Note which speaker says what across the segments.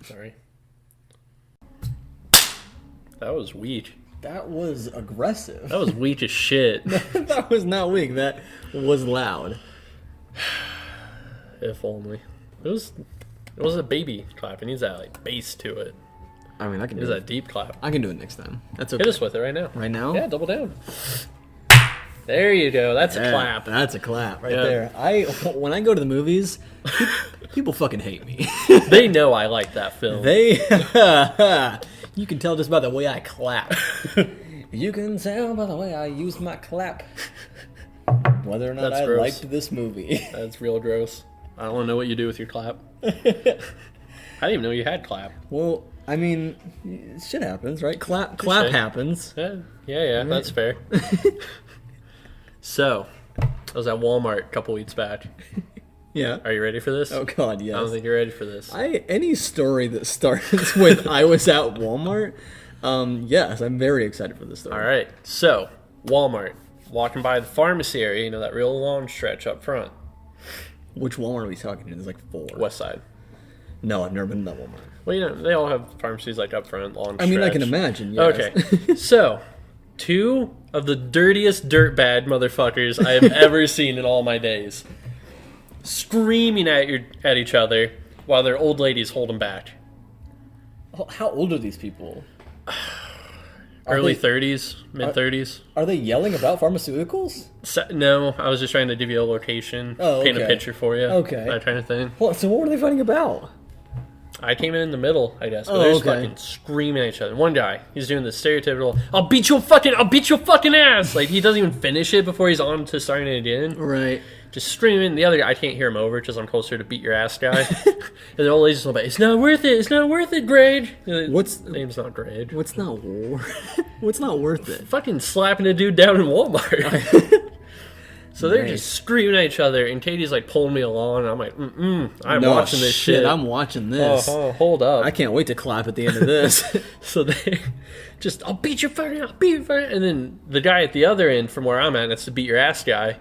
Speaker 1: Sorry. That was weak.
Speaker 2: That was aggressive.
Speaker 1: That was weak as shit.
Speaker 2: That was not weak. That was loud.
Speaker 1: If only. It was a baby clap. It needs that like bass to it.
Speaker 2: I mean, I can
Speaker 1: It
Speaker 2: do
Speaker 1: is
Speaker 2: it.
Speaker 1: that deep clap.
Speaker 2: I can do it next time. That's okay.
Speaker 1: Hit us with it right now.
Speaker 2: Right now?
Speaker 1: Yeah, double down. There you go. That's a clap.
Speaker 2: That's a clap right
Speaker 1: Yeah.
Speaker 2: there. When I go to the movies, people fucking hate me.
Speaker 1: They know I like that film.
Speaker 2: You can tell just by the way I clap. You can tell by the way I use my clap whether or not
Speaker 1: That's
Speaker 2: I
Speaker 1: gross.
Speaker 2: liked this movie.
Speaker 1: That's real gross. I don't know what you do with your clap. I didn't even know you had clap.
Speaker 2: Well, I mean, shit happens, right? Clap happens.
Speaker 1: Yeah, that's fair. So, I was at Walmart a couple weeks back.
Speaker 2: Yeah.
Speaker 1: Are you ready for this?
Speaker 2: Oh God, yes.
Speaker 1: I don't think you're ready for this.
Speaker 2: Any story that starts with I was at Walmart, yes, I'm very excited for this story.
Speaker 1: All right. So, Walmart. Walking by the pharmacy area, you know, that real long stretch up front.
Speaker 2: Which Walmart are we talking to? There's like 4.
Speaker 1: West side.
Speaker 2: No, I've never been to that Walmart.
Speaker 1: Well, you know, they all have pharmacies like up front, long stretch.
Speaker 2: I mean, I can imagine, yes.
Speaker 1: Okay. So, 2 of the dirtiest dirtbag motherfuckers I have ever seen in all my days. Screaming at each other while their old ladies hold them back.
Speaker 2: How old are these people?
Speaker 1: Early 30s, mid 30s.
Speaker 2: Are they yelling about pharmaceuticals?
Speaker 1: No, I was just trying to give you a location,
Speaker 2: Oh,
Speaker 1: paint a
Speaker 2: okay.
Speaker 1: picture for you.
Speaker 2: Okay.
Speaker 1: That kind of thing.
Speaker 2: Well, so what were they fighting about?
Speaker 1: I came in the middle, I guess. But
Speaker 2: Oh,
Speaker 1: they're just
Speaker 2: okay.
Speaker 1: fucking screaming at each other. One guy, he's doing the stereotypical, I'll beat your fucking ass! Like, he doesn't even finish it before he's on to starting it again.
Speaker 2: Right.
Speaker 1: Just screaming. The other guy, I can't hear him over because I'm closer to beat your ass guy. And the old lady's like, it's not worth it, Greg.
Speaker 2: What's
Speaker 1: His name's not Greg.
Speaker 2: What's not worth it?
Speaker 1: Fucking slapping a dude down in Walmart. So they're
Speaker 2: Nice.
Speaker 1: just screaming at each other, and Katie's like pulling me along, and I'm like, I'm
Speaker 2: No,
Speaker 1: watching this shit.
Speaker 2: I'm watching this.
Speaker 1: Hold up.
Speaker 2: I can't wait to clap at the end of this.
Speaker 1: So they just, I'll beat your fucking, and then the guy at the other end from where I'm at, that's the beat your ass guy,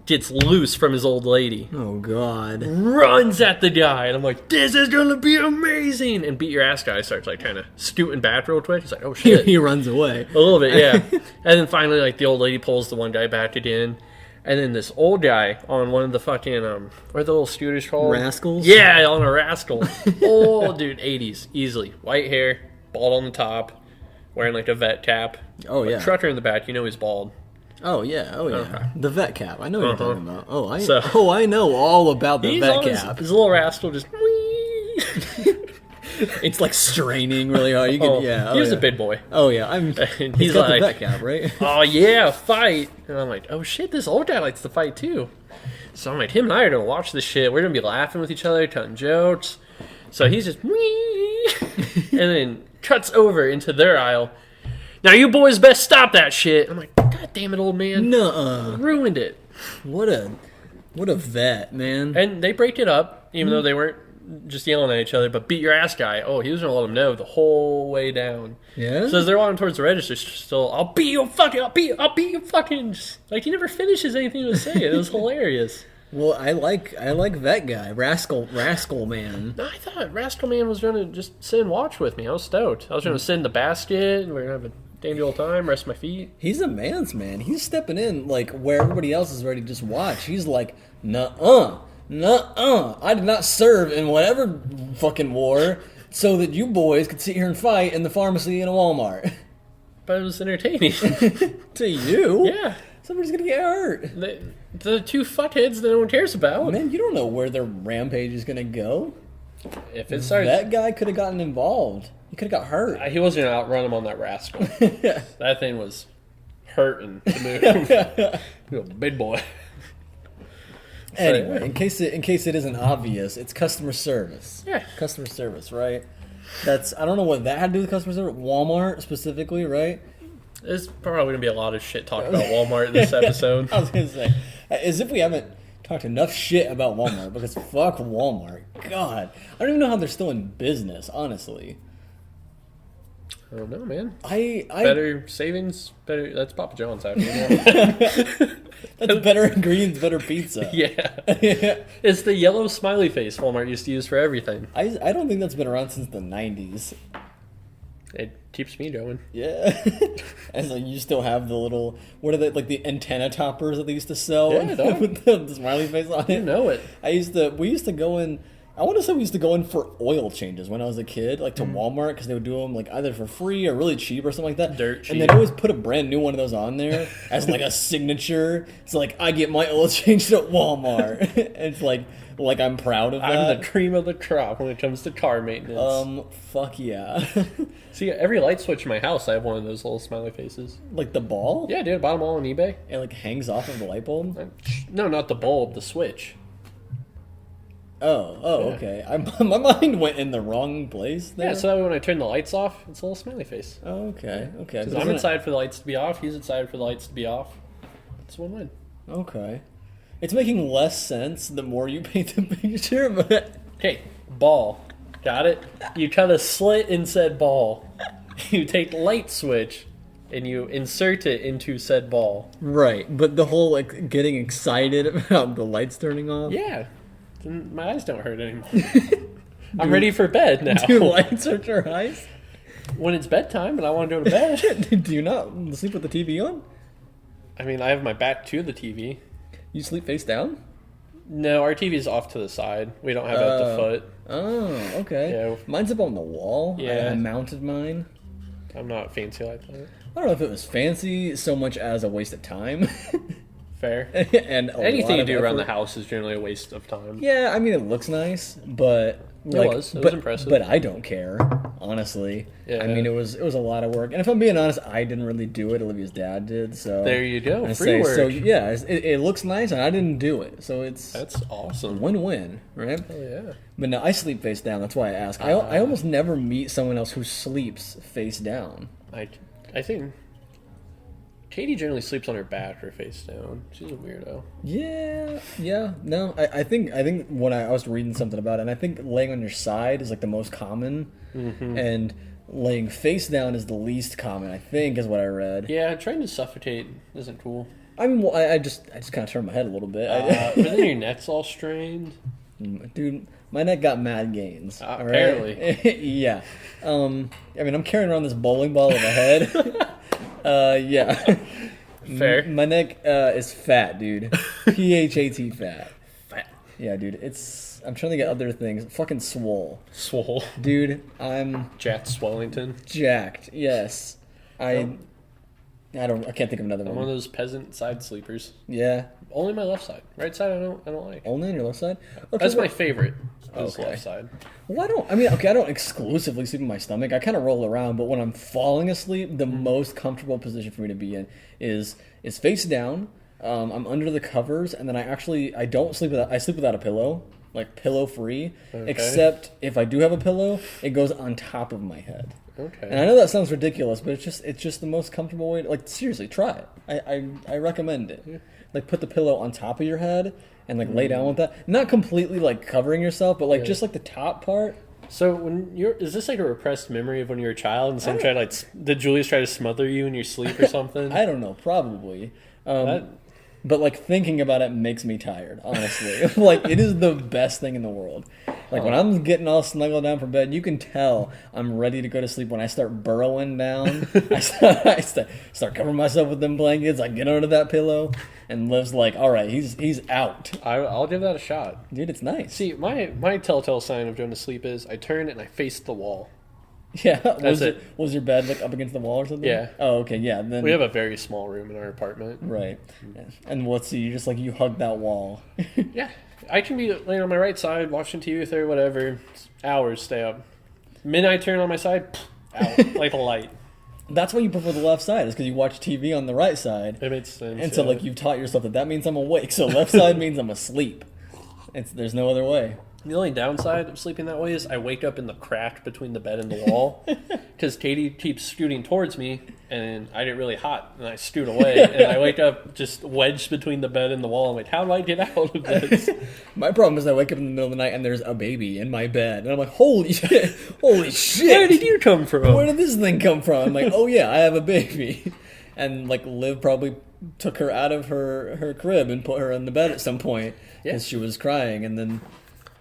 Speaker 1: gets loose from his old lady,
Speaker 2: Oh God.
Speaker 1: runs at the guy, and I'm like, this is gonna be amazing, and beat your ass guy starts like kind of scooting back real quick. He's like, oh shit.
Speaker 2: He runs away.
Speaker 1: A little bit, yeah. And then finally, like, the old lady pulls the one guy back again. And then this old guy on one of the fucking, what are the little scooters called?
Speaker 2: Rascals?
Speaker 1: Yeah, on a rascal. Oh, dude, 80s, easily. White hair, bald on the top, wearing like a vet cap.
Speaker 2: Oh,
Speaker 1: But
Speaker 2: yeah.
Speaker 1: trucker in the back, you know he's bald.
Speaker 2: Oh yeah.
Speaker 1: Okay.
Speaker 2: The vet cap. I know what you're talking about.
Speaker 1: So-
Speaker 2: I know all about the
Speaker 1: He's
Speaker 2: vet
Speaker 1: on
Speaker 2: cap.
Speaker 1: his little rascal just, wee.
Speaker 2: It's like straining really hard. You can,
Speaker 1: He was a big boy.
Speaker 2: Oh yeah.
Speaker 1: And
Speaker 2: He's
Speaker 1: he's
Speaker 2: got
Speaker 1: like,
Speaker 2: the vet cap, right?
Speaker 1: oh yeah, fight. And I'm like, oh shit, this old guy likes to fight too. So I'm like, him and I are gonna watch this shit. We're gonna be laughing with each other, telling jokes. So he's just wee, and then cuts over into their aisle. Now you boys best stop that shit. I'm like, God damn it, old man.
Speaker 2: Nuh-uh.
Speaker 1: Ruined it.
Speaker 2: What a vet, man.
Speaker 1: And they break it up, even though they weren't just yelling at each other, but beat your ass guy. Oh, he was gonna let them know the whole way down.
Speaker 2: Yeah.
Speaker 1: So as they're walking towards the register, still, I'll beat you fucking. Like, he never finishes anything to say. It was hilarious.
Speaker 2: Well, I like vet guy, rascal man.
Speaker 1: No, I thought Rascal Man was going to just sit and watch with me. I was stoked. I was going to sit in the basket, and we are going to have a dandy old time, rest my feet.
Speaker 2: He's a man's man. He's stepping in like where everybody else is ready to just watch. He's like, nuh-uh. I did not serve in whatever fucking war so that you boys could sit here and fight in the pharmacy in a Walmart.
Speaker 1: But it was entertaining.
Speaker 2: To you?
Speaker 1: Yeah.
Speaker 2: Somebody's gonna get hurt.
Speaker 1: The 2 fuckheads that no one cares about.
Speaker 2: Man, you don't know where their rampage is gonna go.
Speaker 1: If it started...
Speaker 2: That guy could have gotten involved. He could have got hurt.
Speaker 1: He wasn't going to outrun him on that rascal. That thing was hurting to move. Big boy.
Speaker 2: Anyway, in case it isn't obvious, it's customer service.
Speaker 1: Yeah.
Speaker 2: Customer service, right? I don't know what that had to do with customer service. Walmart specifically, right?
Speaker 1: There's probably going to be a lot of shit talked about Walmart in this episode.
Speaker 2: I was gonna say, as if we haven't talked enough shit about Walmart, because fuck Walmart. God, I don't even know how they're still in business, honestly.
Speaker 1: I don't know, man.
Speaker 2: I
Speaker 1: Better savings, better. That's Papa John's actually.
Speaker 2: that's better ingredients, better pizza.
Speaker 1: Yeah. It's the yellow smiley face Walmart used to use for everything.
Speaker 2: I don't think that's been around since the 90s.
Speaker 1: It keeps me going.
Speaker 2: Yeah. And so you still have the little, what are they, like the antenna toppers that they used to sell?
Speaker 1: Yeah, dog.
Speaker 2: With the smiley face on
Speaker 1: You
Speaker 2: it.
Speaker 1: know it.
Speaker 2: We used to go in, I want to say we used to go in for oil changes when I was a kid, like to Walmart, because they would do them like either for free or really cheap or something like that.
Speaker 1: Dirt cheap.
Speaker 2: And they'd always put a brand new one of those on there as like a signature. It's like, I get my oil changed at Walmart. It's like I'm proud of that.
Speaker 1: I'm the cream of the crop when it comes to car maintenance.
Speaker 2: Fuck yeah.
Speaker 1: See, every light switch in my house, I have one of those little smiley faces.
Speaker 2: Like the ball?
Speaker 1: Yeah, dude, I bought them all on eBay.
Speaker 2: It like hangs off of the light bulb?
Speaker 1: No, not the bulb, the switch.
Speaker 2: Oh,
Speaker 1: Yeah.
Speaker 2: okay. My mind went in the wrong place there.
Speaker 1: Yeah, so that way when I turn the lights off, it's a little smiley face.
Speaker 2: Oh, okay. Okay.
Speaker 1: 'Cause I'm inside for the lights to be off, he's inside for the lights to be off. It's a win-win.
Speaker 2: Okay. It's making less sense the more you paint the picture, but
Speaker 1: Okay, ball. Got it? You cut a slit in said ball. You take light switch and you insert it into said ball.
Speaker 2: right. But the whole like getting excited about the lights turning off.
Speaker 1: Yeah. Then my eyes don't hurt anymore. I'm ready for bed now.
Speaker 2: Do lights hurt your eyes?
Speaker 1: When it's bedtime and I want to go to bed.
Speaker 2: Do you not sleep with the TV on?
Speaker 1: I mean, I have my back to the TV.
Speaker 2: You sleep face down?
Speaker 1: No, our TV's off to the side. We don't have it at the foot.
Speaker 2: Oh, okay.
Speaker 1: Yeah.
Speaker 2: Mine's up on the wall.
Speaker 1: Yeah.
Speaker 2: I mounted mine.
Speaker 1: I'm not fancy like that.
Speaker 2: I don't know if it was fancy so much as a waste of time.
Speaker 1: Fair.
Speaker 2: And a
Speaker 1: Anything
Speaker 2: lot
Speaker 1: you
Speaker 2: of
Speaker 1: do around the
Speaker 2: effort.
Speaker 1: house is generally a waste of time.
Speaker 2: Yeah, I mean it looks nice, but like,
Speaker 1: It was
Speaker 2: but,
Speaker 1: impressive.
Speaker 2: But I don't care, honestly.
Speaker 1: Yeah.
Speaker 2: I mean it was a lot of work, and if I'm being honest, I didn't really do it. Olivia's dad did, so
Speaker 1: There you go.
Speaker 2: I
Speaker 1: Free
Speaker 2: say,
Speaker 1: work.
Speaker 2: so yeah, it looks nice, and I didn't do it, so it's
Speaker 1: That's awesome.
Speaker 2: win-win, right?
Speaker 1: Oh, yeah.
Speaker 2: But no, I sleep face down. That's why I ask. I almost never meet someone else who sleeps face down.
Speaker 1: I think Katie generally sleeps on her back or face down. She's a weirdo.
Speaker 2: Yeah. No, I think when I was reading something about it, and I think laying on your side is like the most common, and laying face down is the least common. I think is what I read.
Speaker 1: Yeah, trying to suffocate isn't cool.
Speaker 2: I mean, well, I just kind of turned my head a little bit.
Speaker 1: But then your neck's all strained.
Speaker 2: Dude, my neck got mad gains. all right?
Speaker 1: Apparently.
Speaker 2: Yeah. I mean, I'm carrying around this bowling ball of a head. Yeah.
Speaker 1: Fair.
Speaker 2: My neck is fat, dude. PHAT fat.
Speaker 1: Fat.
Speaker 2: Yeah, dude. I'm trying to get other things. Fucking swole.
Speaker 1: Swole.
Speaker 2: Dude, I'm
Speaker 1: Jack Swellington.
Speaker 2: jacked. Yes. I can't think of another
Speaker 1: I'm one
Speaker 2: one.
Speaker 1: of those peasant side sleepers.
Speaker 2: Yeah.
Speaker 1: Only my left side. Right side I don't like.
Speaker 2: Only on your left side? Okay,
Speaker 1: That's my
Speaker 2: well,
Speaker 1: favorite. Is
Speaker 2: Okay.
Speaker 1: left side.
Speaker 2: well, I don't exclusively sleep in my stomach. I kind of roll around, but when I'm falling asleep, the most comfortable position for me to be in is face down. I'm under the covers, and then I don't sleep I sleep without a pillow, like pillow free,
Speaker 1: Okay.
Speaker 2: except if I do have a pillow, it goes on top of my head.
Speaker 1: Okay.
Speaker 2: And I know that sounds ridiculous, but it's just the most comfortable way. Like seriously, try it. I recommend it. Like put the pillow on top of your head and like lay down with that. Not completely like covering yourself, but like just like the top part.
Speaker 1: So is this like a repressed memory of when you were a child and someone tried did Julius try to smother you in your sleep or something?
Speaker 2: I don't know, probably.
Speaker 1: That-
Speaker 2: But like thinking about it makes me tired, honestly. Like it is the best thing in the world. Like when I'm getting all snuggled down for bed, you can tell I'm ready to go to sleep when I start burrowing down. I start covering myself with them blankets. I get under that pillow, and Liv's like, "All right, he's out,
Speaker 1: I'll give that a shot.
Speaker 2: dude. It's nice."
Speaker 1: See, my telltale sign of going to sleep is I turn and I face the wall.
Speaker 2: Yeah,
Speaker 1: That's it.
Speaker 2: Was your bed like up against the wall or something?
Speaker 1: Yeah.
Speaker 2: Oh, okay. Yeah. Then
Speaker 1: We have a very small room in our apartment.
Speaker 2: right. Yeah. And what's you just like you hug that wall.
Speaker 1: Yeah. I can be laying on my right side, watching TV with her, whatever. Hours stay up. Midnight turn on my side, out like a light.
Speaker 2: That's why you prefer the left side, is because you watch TV on the right side.
Speaker 1: It makes sense.
Speaker 2: And so,
Speaker 1: yeah.
Speaker 2: like, you've taught yourself that means I'm awake. So left side means I'm asleep. There's no other way.
Speaker 1: The only downside of sleeping that way is I wake up in the crack between the bed and the wall because Katie keeps scooting towards me, and I get really hot, and I scoot away, and I wake up just wedged between the bed and the wall. I'm like, how do I get out of this?
Speaker 2: My problem is I wake up in the middle of the night and there's a baby in my bed, and I'm like, holy shit, holy shit.
Speaker 1: Where did you come from?
Speaker 2: Where did this thing come from? I'm like, oh yeah, I have a baby. And like Liv probably took her out of her crib and put her in the bed at some point because she was crying, and then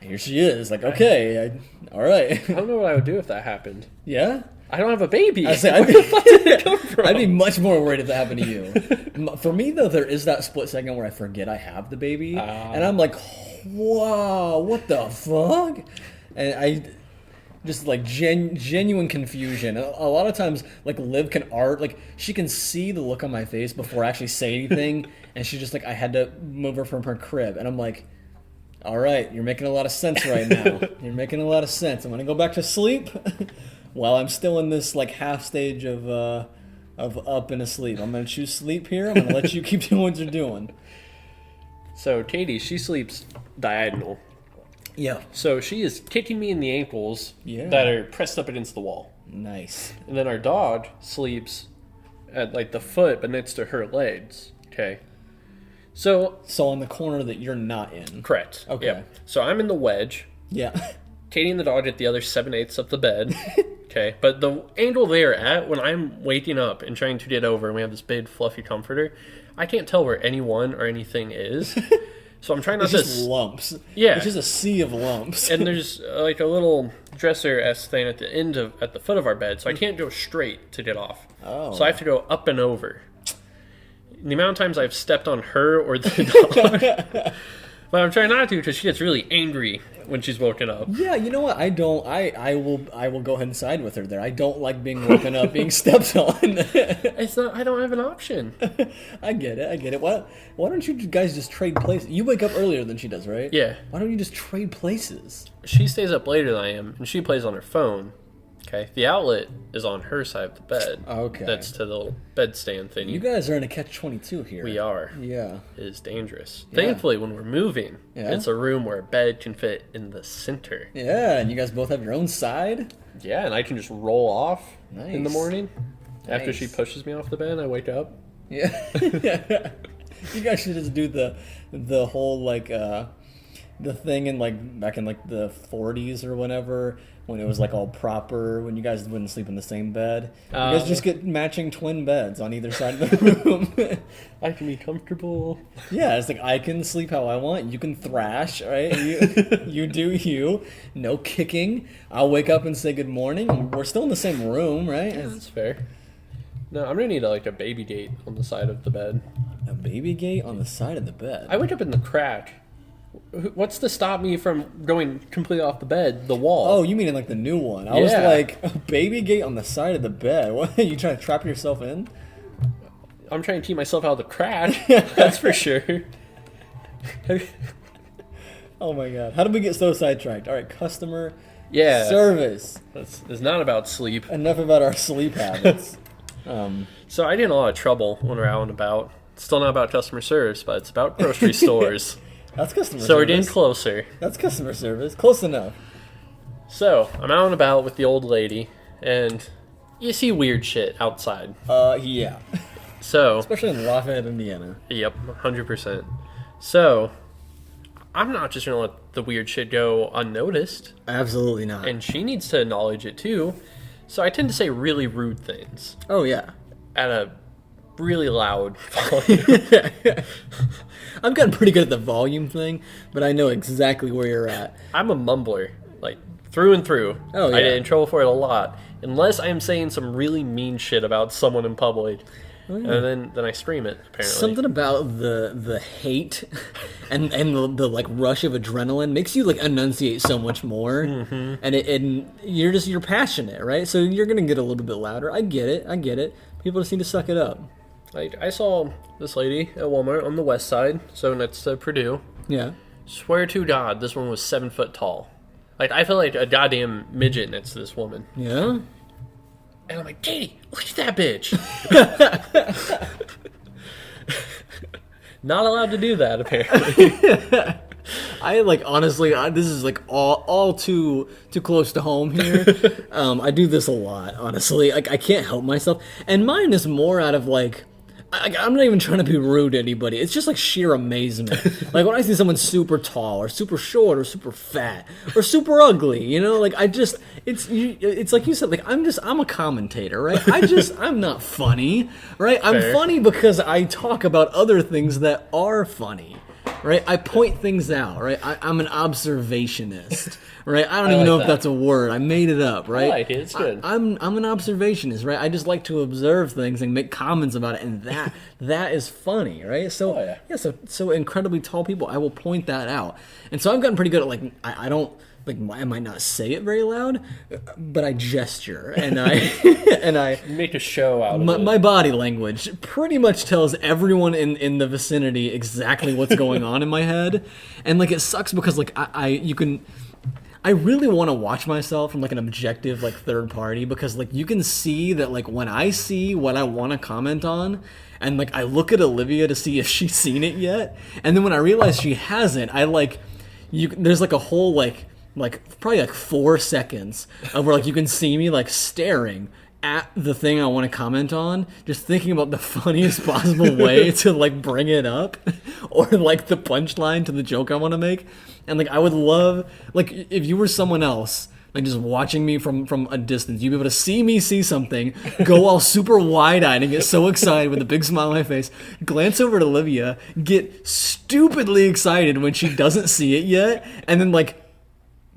Speaker 2: here she is. Like, okay, all right.
Speaker 1: I don't know what I would do if that happened.
Speaker 2: Yeah?
Speaker 1: I don't have a baby.
Speaker 2: Where
Speaker 1: the fuck did it come from?
Speaker 2: I'd be much more worried if that happened to you. For me, though, there is that split second where I forget I have the baby, and I'm like, wow, what the fuck? And I just like genuine confusion. A lot of times, like Liv can like she can see the look on my face before I actually say anything, and she's just like, I had to move her from her crib, and I'm like, all right, you're making a lot of sense right now. You're making a lot of sense. I'm gonna go back to sleep while I'm still in this like half stage of up and asleep. I'm gonna choose sleep here. I'm gonna let you keep doing what you're doing.
Speaker 1: So Katie, she sleeps diagonal.
Speaker 2: Yeah.
Speaker 1: So she is kicking me in the ankles that are pressed up against the wall.
Speaker 2: Nice.
Speaker 1: And then our dog sleeps at like the foot but next to her legs. Okay. So
Speaker 2: on the corner that you're not in.
Speaker 1: Correct.
Speaker 2: Okay.
Speaker 1: Yeah. So I'm in the wedge.
Speaker 2: Yeah.
Speaker 1: Katie and the dog at the other 7/8 of the bed. Okay. But the angle they are at when I'm waking up and trying to get over and we have this big fluffy comforter, I can't tell where anyone or anything is. So I'm trying not to...
Speaker 2: It's just lumps.
Speaker 1: Yeah.
Speaker 2: It's just a sea of lumps.
Speaker 1: And there's like a little dresser-esque thing at the end at the foot of our bed, so I can't go straight to get off.
Speaker 2: Oh.
Speaker 1: So I have to go up and over. The amount of times I've stepped on her or the dog. But I'm trying not to because she gets really angry when she's woken up.
Speaker 2: Yeah, you know what? I will go ahead and side with her there. I don't like being woken up, being stepped on.
Speaker 1: It's not. I don't have an option.
Speaker 2: I get it. Why don't you guys just trade places? You wake up earlier than she does, right?
Speaker 1: Yeah.
Speaker 2: Why don't you just trade places?
Speaker 1: She stays up later than I am, and she plays on her phone. Okay. The outlet is on her side of the bed.
Speaker 2: Okay.
Speaker 1: That's to the little bedstand thingy.
Speaker 2: You guys are in a catch-22 here.
Speaker 1: We are.
Speaker 2: Yeah.
Speaker 1: It is dangerous.
Speaker 2: Yeah.
Speaker 1: Thankfully, when we're moving,
Speaker 2: Yeah.
Speaker 1: it's a room where a bed can fit in the center.
Speaker 2: Yeah, and you guys both have your own side?
Speaker 1: Yeah, and I can just roll off in the
Speaker 2: Nice.
Speaker 1: morning. After
Speaker 2: Nice.
Speaker 1: she pushes me off the bed, I wake up.
Speaker 2: Yeah. You guys should just do the whole like the thing in like back in like the 40s or whenever when it was like all proper when you guys wouldn't sleep in the same bed. You guys just get matching twin beds on either side of the room.
Speaker 1: I can be comfortable.
Speaker 2: Yeah, it's like I can sleep how I want. You can thrash, right? You do you. No kicking. I'll wake up and say good morning. We're still in the same room, right?
Speaker 1: Yeah, that's fair. No, I'm gonna need like a baby gate on the side of the bed.
Speaker 2: A baby gate on the side of the bed.
Speaker 1: I wake up in the crack. What's to stop me from going completely off the bed? The wall.
Speaker 2: Oh, you mean in like the new one? I was
Speaker 1: Yeah.
Speaker 2: like, a baby gate on the side of the bed. What? Are you trying to trap yourself in?
Speaker 1: I'm trying to keep myself out of the crack. That's for sure.
Speaker 2: Oh my god. How did we get so sidetracked? All right, customer
Speaker 1: Yeah.
Speaker 2: service.
Speaker 1: It's not about sleep.
Speaker 2: Enough about our sleep habits.
Speaker 1: So I get in a lot of trouble when we're out and about. It's still not about customer service, but it's about grocery stores.
Speaker 2: That's customer service.
Speaker 1: So we're getting closer.
Speaker 2: That's customer service. Close enough.
Speaker 1: So I'm out and about with the old lady, and you see weird shit outside.
Speaker 2: Yeah.
Speaker 1: So,
Speaker 2: Especially in Lafayette, Indiana.
Speaker 1: yep, 100%. So, I'm not just going to let the weird shit go unnoticed,
Speaker 2: Absolutely not.
Speaker 1: and she needs to acknowledge it too. So I tend to say really rude things
Speaker 2: Oh yeah.
Speaker 1: at a really loud volume.
Speaker 2: I've gotten pretty good at the volume thing, but I know exactly where you're at.
Speaker 1: I'm a mumbler, like through and through.
Speaker 2: Oh, yeah.
Speaker 1: I get in trouble for it a lot, unless I am saying some really mean shit about someone in public. And then I scream it, apparently.
Speaker 2: Something about the hate and the like rush of adrenaline makes you like enunciate so much more, and you're passionate, right? So you're gonna get a little bit louder. I get it. People just need to suck it up.
Speaker 1: Like, I saw this lady at Walmart on the west side, so next to Purdue.
Speaker 2: Yeah.
Speaker 1: Swear to God, this one was 7 foot tall. Like, I feel like a goddamn midget next to this woman.
Speaker 2: Yeah.
Speaker 1: And I'm like, Katie, look at that bitch. Not allowed to do that, apparently.
Speaker 2: I like honestly, this is like all too close to home here. I do this a lot, honestly. Like I can't help myself, and mine is more out of like. I'm not even trying to be rude to anybody. It's just like sheer amazement. Like when I see someone super tall or super short or super fat or super ugly, you know, like it's like you said, like I'm a commentator, right? I'm not funny, right? I'm
Speaker 1: Fair.
Speaker 2: funny because I talk about other things that are funny. Right, I point things out. Right, I'm an observationist. Right, I don't even
Speaker 1: like
Speaker 2: know if
Speaker 1: that.
Speaker 2: that's a word. I made it up. Right,
Speaker 1: I like it. It's good.
Speaker 2: I'm an observationist. Right, I just like to observe things and make comments about it, and that is funny. Right, so
Speaker 1: Oh, yeah.
Speaker 2: so incredibly tall people, I will point that out, and so I've gotten pretty good at like I don't. Like I might not say it very loud, but I gesture and I
Speaker 1: You make a show out of it.
Speaker 2: my body language pretty much tells everyone in the vicinity exactly what's going on in my head, and like it sucks because like I really want to watch myself from like an objective like third party because like you can see that like when I see what I want to comment on and like I look at Olivia to see if she's seen it yet, and then when I realize she hasn't, I like there's like a whole like probably like 4 seconds of where like you can see me like staring at the thing I want to comment on, just thinking about the funniest possible way to like bring it up or like the punchline to the joke I want to make. And like I would love like if you were someone else like just watching me from a distance, you'd be able to see me see something, go all super wide-eyed and get so excited with a big smile on my face, glance over at Olivia, get stupidly excited when she doesn't see it yet, and then like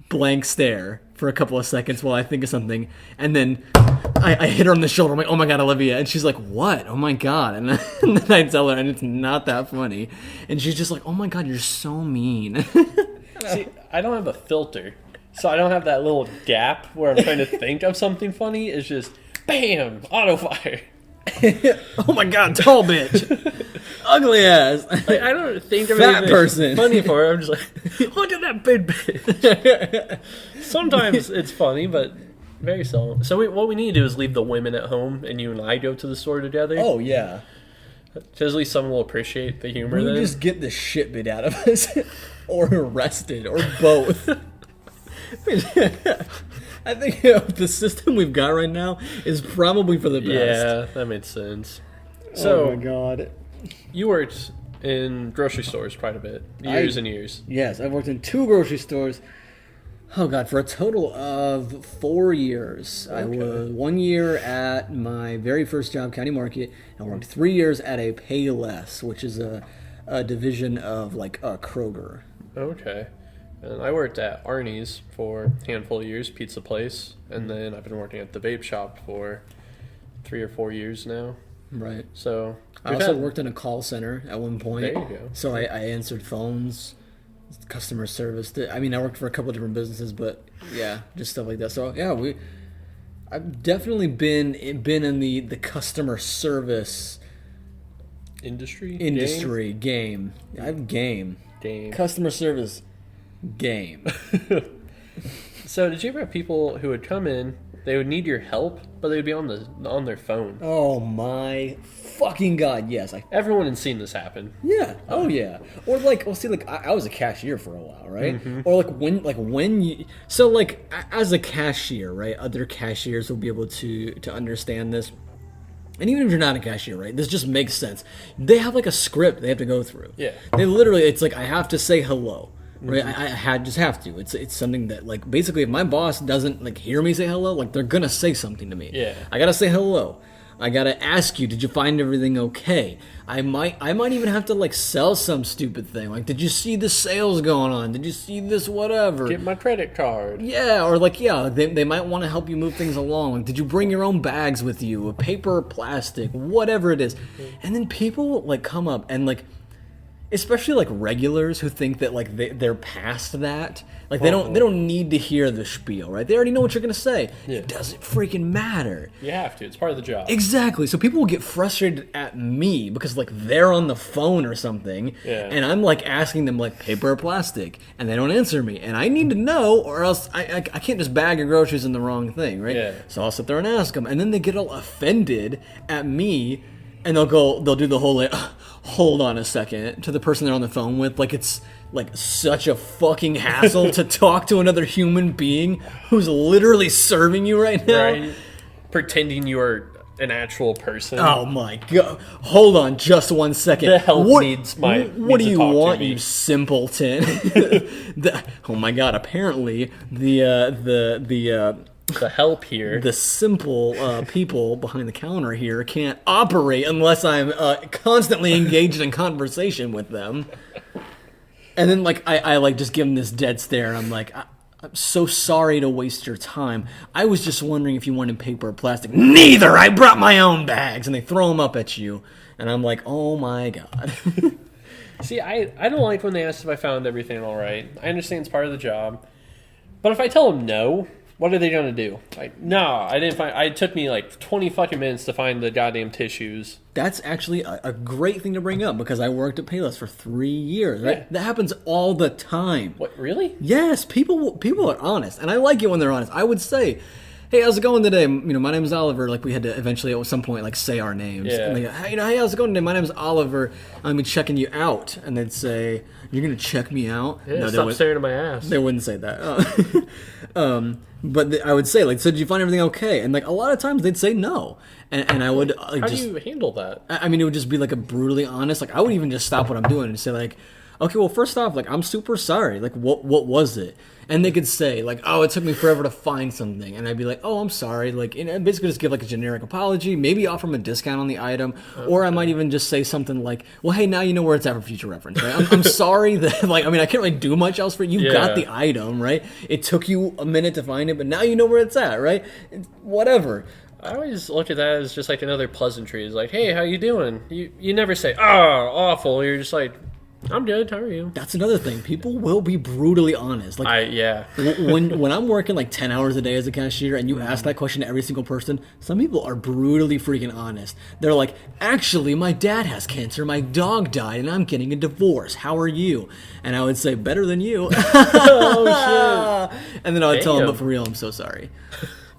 Speaker 2: blank stare for a couple of seconds while I think of something, and then I hit her on the shoulder. I'm like, oh my god, Olivia. And she's like, what? Oh my god. And then I tell her, and it's not that funny. And she's just like, oh my god, you're so mean.
Speaker 1: See, I don't have a filter, so I don't have that little gap where I'm trying to think of something funny. It's just, bam, auto fire.
Speaker 2: Oh my god, tall bitch. Ugly ass.
Speaker 1: Like, I don't think of
Speaker 2: Fat
Speaker 1: anything
Speaker 2: person.
Speaker 1: funny for her. I'm just like, look at that big bitch. Sometimes it's funny, but very seldom. So what we need to do is leave the women at home, and you and I go to the store together.
Speaker 2: Oh yeah.
Speaker 1: So at least someone will appreciate the humor.
Speaker 2: We
Speaker 1: Then
Speaker 2: just get the shit beat out of us. Or arrested. Or both. I think the system we've got right now is probably for the best.
Speaker 1: yeah, that makes sense. So
Speaker 2: oh my god.
Speaker 1: you worked in grocery stores quite a bit, years and years.
Speaker 2: Yes, I've worked in 2 grocery stores. Oh god, for a total of 4 years. I was 1 year at my very first job, County Market, and I worked 3 years at a Payless, which is a division of like Kroger.
Speaker 1: Okay. And I worked at Arnie's for a handful of years, pizza place, and then I've been working at the vape shop for 3 or 4 years now.
Speaker 2: Right.
Speaker 1: So
Speaker 2: I also worked in a call center at one point.
Speaker 1: There you go.
Speaker 2: So I answered phones, customer service. I mean, I worked for a couple of different businesses, but yeah, just stuff like that. So yeah, I've definitely been in the customer service
Speaker 1: industry
Speaker 2: game. I've game customer service game.
Speaker 1: So did you ever have people who would come in, they would need your help, but they would be on their phone?
Speaker 2: Oh my fucking god, yes.
Speaker 1: Everyone has seen this happen.
Speaker 2: Yeah. Oh yeah. Or like, well, see, like I was a cashier for a while, right? Or when you, so like as a cashier, right? Other cashiers will be able to understand this. And even if you're not a cashier, right? This just makes sense. They have like a script they have to go through.
Speaker 1: Yeah.
Speaker 2: They literally, it's like I have to say hello. Right, I just have to. It's something that like basically if my boss doesn't like hear me say hello, like they're gonna say something to me.
Speaker 1: Yeah.
Speaker 2: I gotta say hello. I gotta ask you, did you find everything okay? I might even have to like sell some stupid thing. Like, did you see the sales going on? Did you see this whatever?
Speaker 1: Get my credit card.
Speaker 2: Yeah, or like they might want to help you move things along. Like, did you bring your own bags with you? Paper, plastic, whatever it is. And then people like come up and like, especially like regulars who think that like they're past that, like they don't need to hear the spiel, right? They already know what you're gonna say.
Speaker 1: Yeah.
Speaker 2: It doesn't freaking matter.
Speaker 1: You have to. It's part of the job.
Speaker 2: Exactly. So people will get frustrated at me because like they're on the phone or something,
Speaker 1: Yeah.
Speaker 2: and I'm like asking them like paper or plastic, and they don't answer me, and I need to know, or else I can't just bag your groceries in the wrong thing, right?
Speaker 1: Yeah.
Speaker 2: So I'll sit there and ask them, and then they get all offended at me and they'll do the whole like, hold on a second to the person they're on the phone with, like it's like such a fucking hassle to talk to another human being who's literally serving you right now.
Speaker 1: Right? Pretending you're an actual person.
Speaker 2: Oh my god! Hold on, just 1 second.
Speaker 1: The help
Speaker 2: what,
Speaker 1: needs
Speaker 2: What do
Speaker 1: to
Speaker 2: you
Speaker 1: talk to
Speaker 2: want,
Speaker 1: me.
Speaker 2: you simpleton? Oh my god! Apparently,
Speaker 1: The help here.
Speaker 2: the simple people behind the counter here can't operate unless I'm constantly engaged in conversation with them. And then like I like just give them this dead stare, and I'm like, I'm so sorry to waste your time. I was just wondering if you wanted paper or plastic. Neither! I brought my own bags! And they throw them up at you. And I'm like, oh my god.
Speaker 1: See, I don't like when they ask if I found everything all right. I understand it's part of the job. But if I tell them no, what are they going to do? Like, no, I didn't find... It took me like 20 fucking minutes to find the goddamn tissues.
Speaker 2: That's actually a great thing to bring up, because I worked at Payless for 3 years. Right?
Speaker 1: Yeah.
Speaker 2: That happens all the time.
Speaker 1: What, really?
Speaker 2: Yes, people are honest, and I like it when they're honest. I would say, "Hey, how's it going today? You know, my name is Oliver." Like we had to eventually at some point like say our names.
Speaker 1: Yeah.
Speaker 2: And they go, "Hey, hey, how's it going today? My name is Oliver. I'm checking you out." And they'd say, "You're gonna check me out?"
Speaker 1: Yeah,
Speaker 2: No, they
Speaker 1: stop
Speaker 2: wouldn't-
Speaker 1: staring at my ass.
Speaker 2: They wouldn't say that. But I would say, like, "So did you find everything okay?" And like a lot of times they'd say no, and I would like
Speaker 1: How
Speaker 2: just.
Speaker 1: do you handle that?
Speaker 2: I mean, it would just be like a brutally honest. Like I would even just stop what I'm doing and say like, "Okay, well, first off, like I'm super sorry. Like what was it?" And they could say like, "Oh, it took me forever to find something," and I'd be like, "Oh, I'm sorry." Like, and basically just give like a generic apology, maybe offer them a discount on the item, or I might even just say something like, "Well, hey, now you know where it's at for future reference." Right? I'm sorry that like I mean I can't really do much else for you. You got the item, right? It took you a minute to find it, but now you know where it's at, right? Whatever.
Speaker 1: I always look at that as just like another pleasantry. It's like, hey, how you doing? You never say, oh, awful. You're just like, I'm good. How are you?
Speaker 2: That's another thing. People will be brutally honest. Like
Speaker 1: Yeah.
Speaker 2: when I'm working like 10 hours a day as a cashier and you ask that question to every single person, some people are brutally freaking honest. They're like, actually, my dad has cancer, my dog died, and I'm getting a divorce. How are you? And I would say, better than you.
Speaker 1: Oh, shit.
Speaker 2: And then I would tell them,
Speaker 1: Damn.
Speaker 2: but for real, I'm so sorry.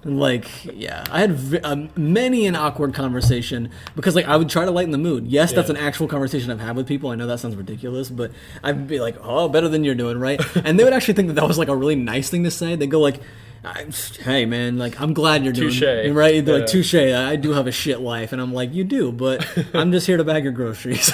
Speaker 2: Like, yeah, I had many an awkward conversation because, like, I would try to lighten the mood. Yes, that's
Speaker 1: Yeah.
Speaker 2: an actual conversation I've had with people. I know that sounds ridiculous, but I'd be like, oh, better than you're doing, right? And they would actually think that was, like, a really nice thing to say. They'd go, like, hey, man, like, I'm glad you're doing
Speaker 1: Touche.
Speaker 2: right? They're like,
Speaker 1: Yeah.
Speaker 2: touche, I do have a shit life. And I'm like, you do, but I'm just here to bag your groceries.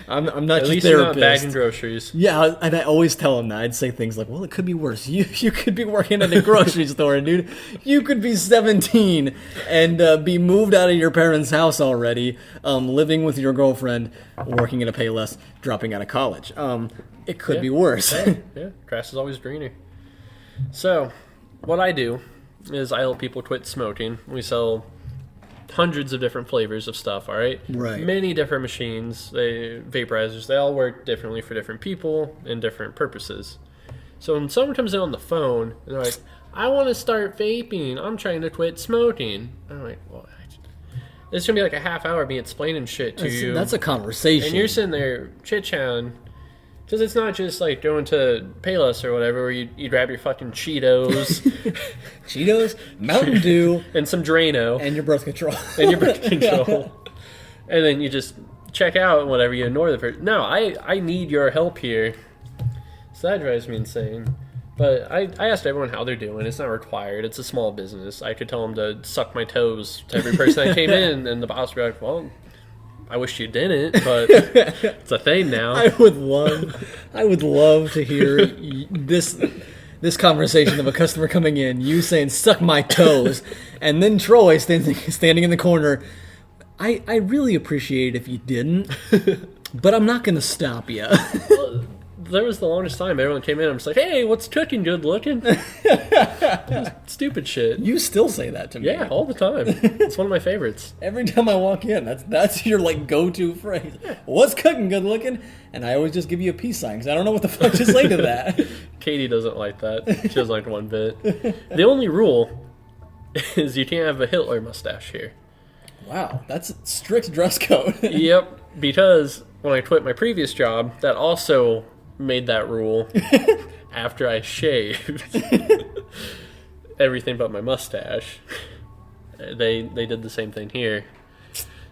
Speaker 2: I'm not
Speaker 1: At
Speaker 2: your
Speaker 1: least you're not
Speaker 2: therapist.
Speaker 1: bagging groceries.
Speaker 2: Yeah, and I always tell them that. I'd say things like, well, it could be worse. You could be working at a grocery store, dude. You could be 17 and be moved out of your parents' house already, living with your girlfriend, working at a Payless, dropping out of college. It could be worse.
Speaker 1: Yeah, grass is always greener. So, what I do is I help people quit smoking. We sell hundreds of different flavors of stuff, all right?
Speaker 2: Right.
Speaker 1: Many different machines, vaporizers, they all work differently for different people and different purposes. So when someone comes in on the phone and they're like, I want to start vaping, I'm trying to quit smoking. I'm like, well, this is going to be like a half hour of me explaining shit to you.
Speaker 2: That's a conversation.
Speaker 1: And you're sitting there chit-chatting. Because it's not just like going to Payless or whatever where you grab your fucking Cheetos
Speaker 2: Cheetos, Mountain Dew,
Speaker 1: and some Drano
Speaker 2: and your birth control.
Speaker 1: and your birth control. And then you just check out and whatever, you ignore the person. No, I need your help here. So that drives me insane. But I asked everyone how they're doing. It's not required. It's a small business. I could tell them to suck my toes to every person that came in, and the boss would be like, well, I wish you didn't, but it's a thing now.
Speaker 2: I would love to hear this conversation of a customer coming in, you saying "suck my toes," and then Troy standing in the corner. I really appreciate it if you didn't, but I'm not going to stop you.
Speaker 1: There was the longest time everyone came in. I'm just like, hey, what's cooking? Good looking. Stupid shit.
Speaker 2: You still say that to me.
Speaker 1: Yeah, all the time. It's one of my favorites.
Speaker 2: Every time I walk in, that's your like go-to phrase. What's cooking? Good looking. And I always just give you a peace sign because I don't know what the fuck to say to that.
Speaker 1: Katie doesn't like that. She doesn't like it one bit. The only rule is you can't have a Hitler mustache here.
Speaker 2: Wow, that's a strict dress code.
Speaker 1: Yep, because when I quit my previous job, that also made that rule after I shaved everything but my mustache. They did the same thing here.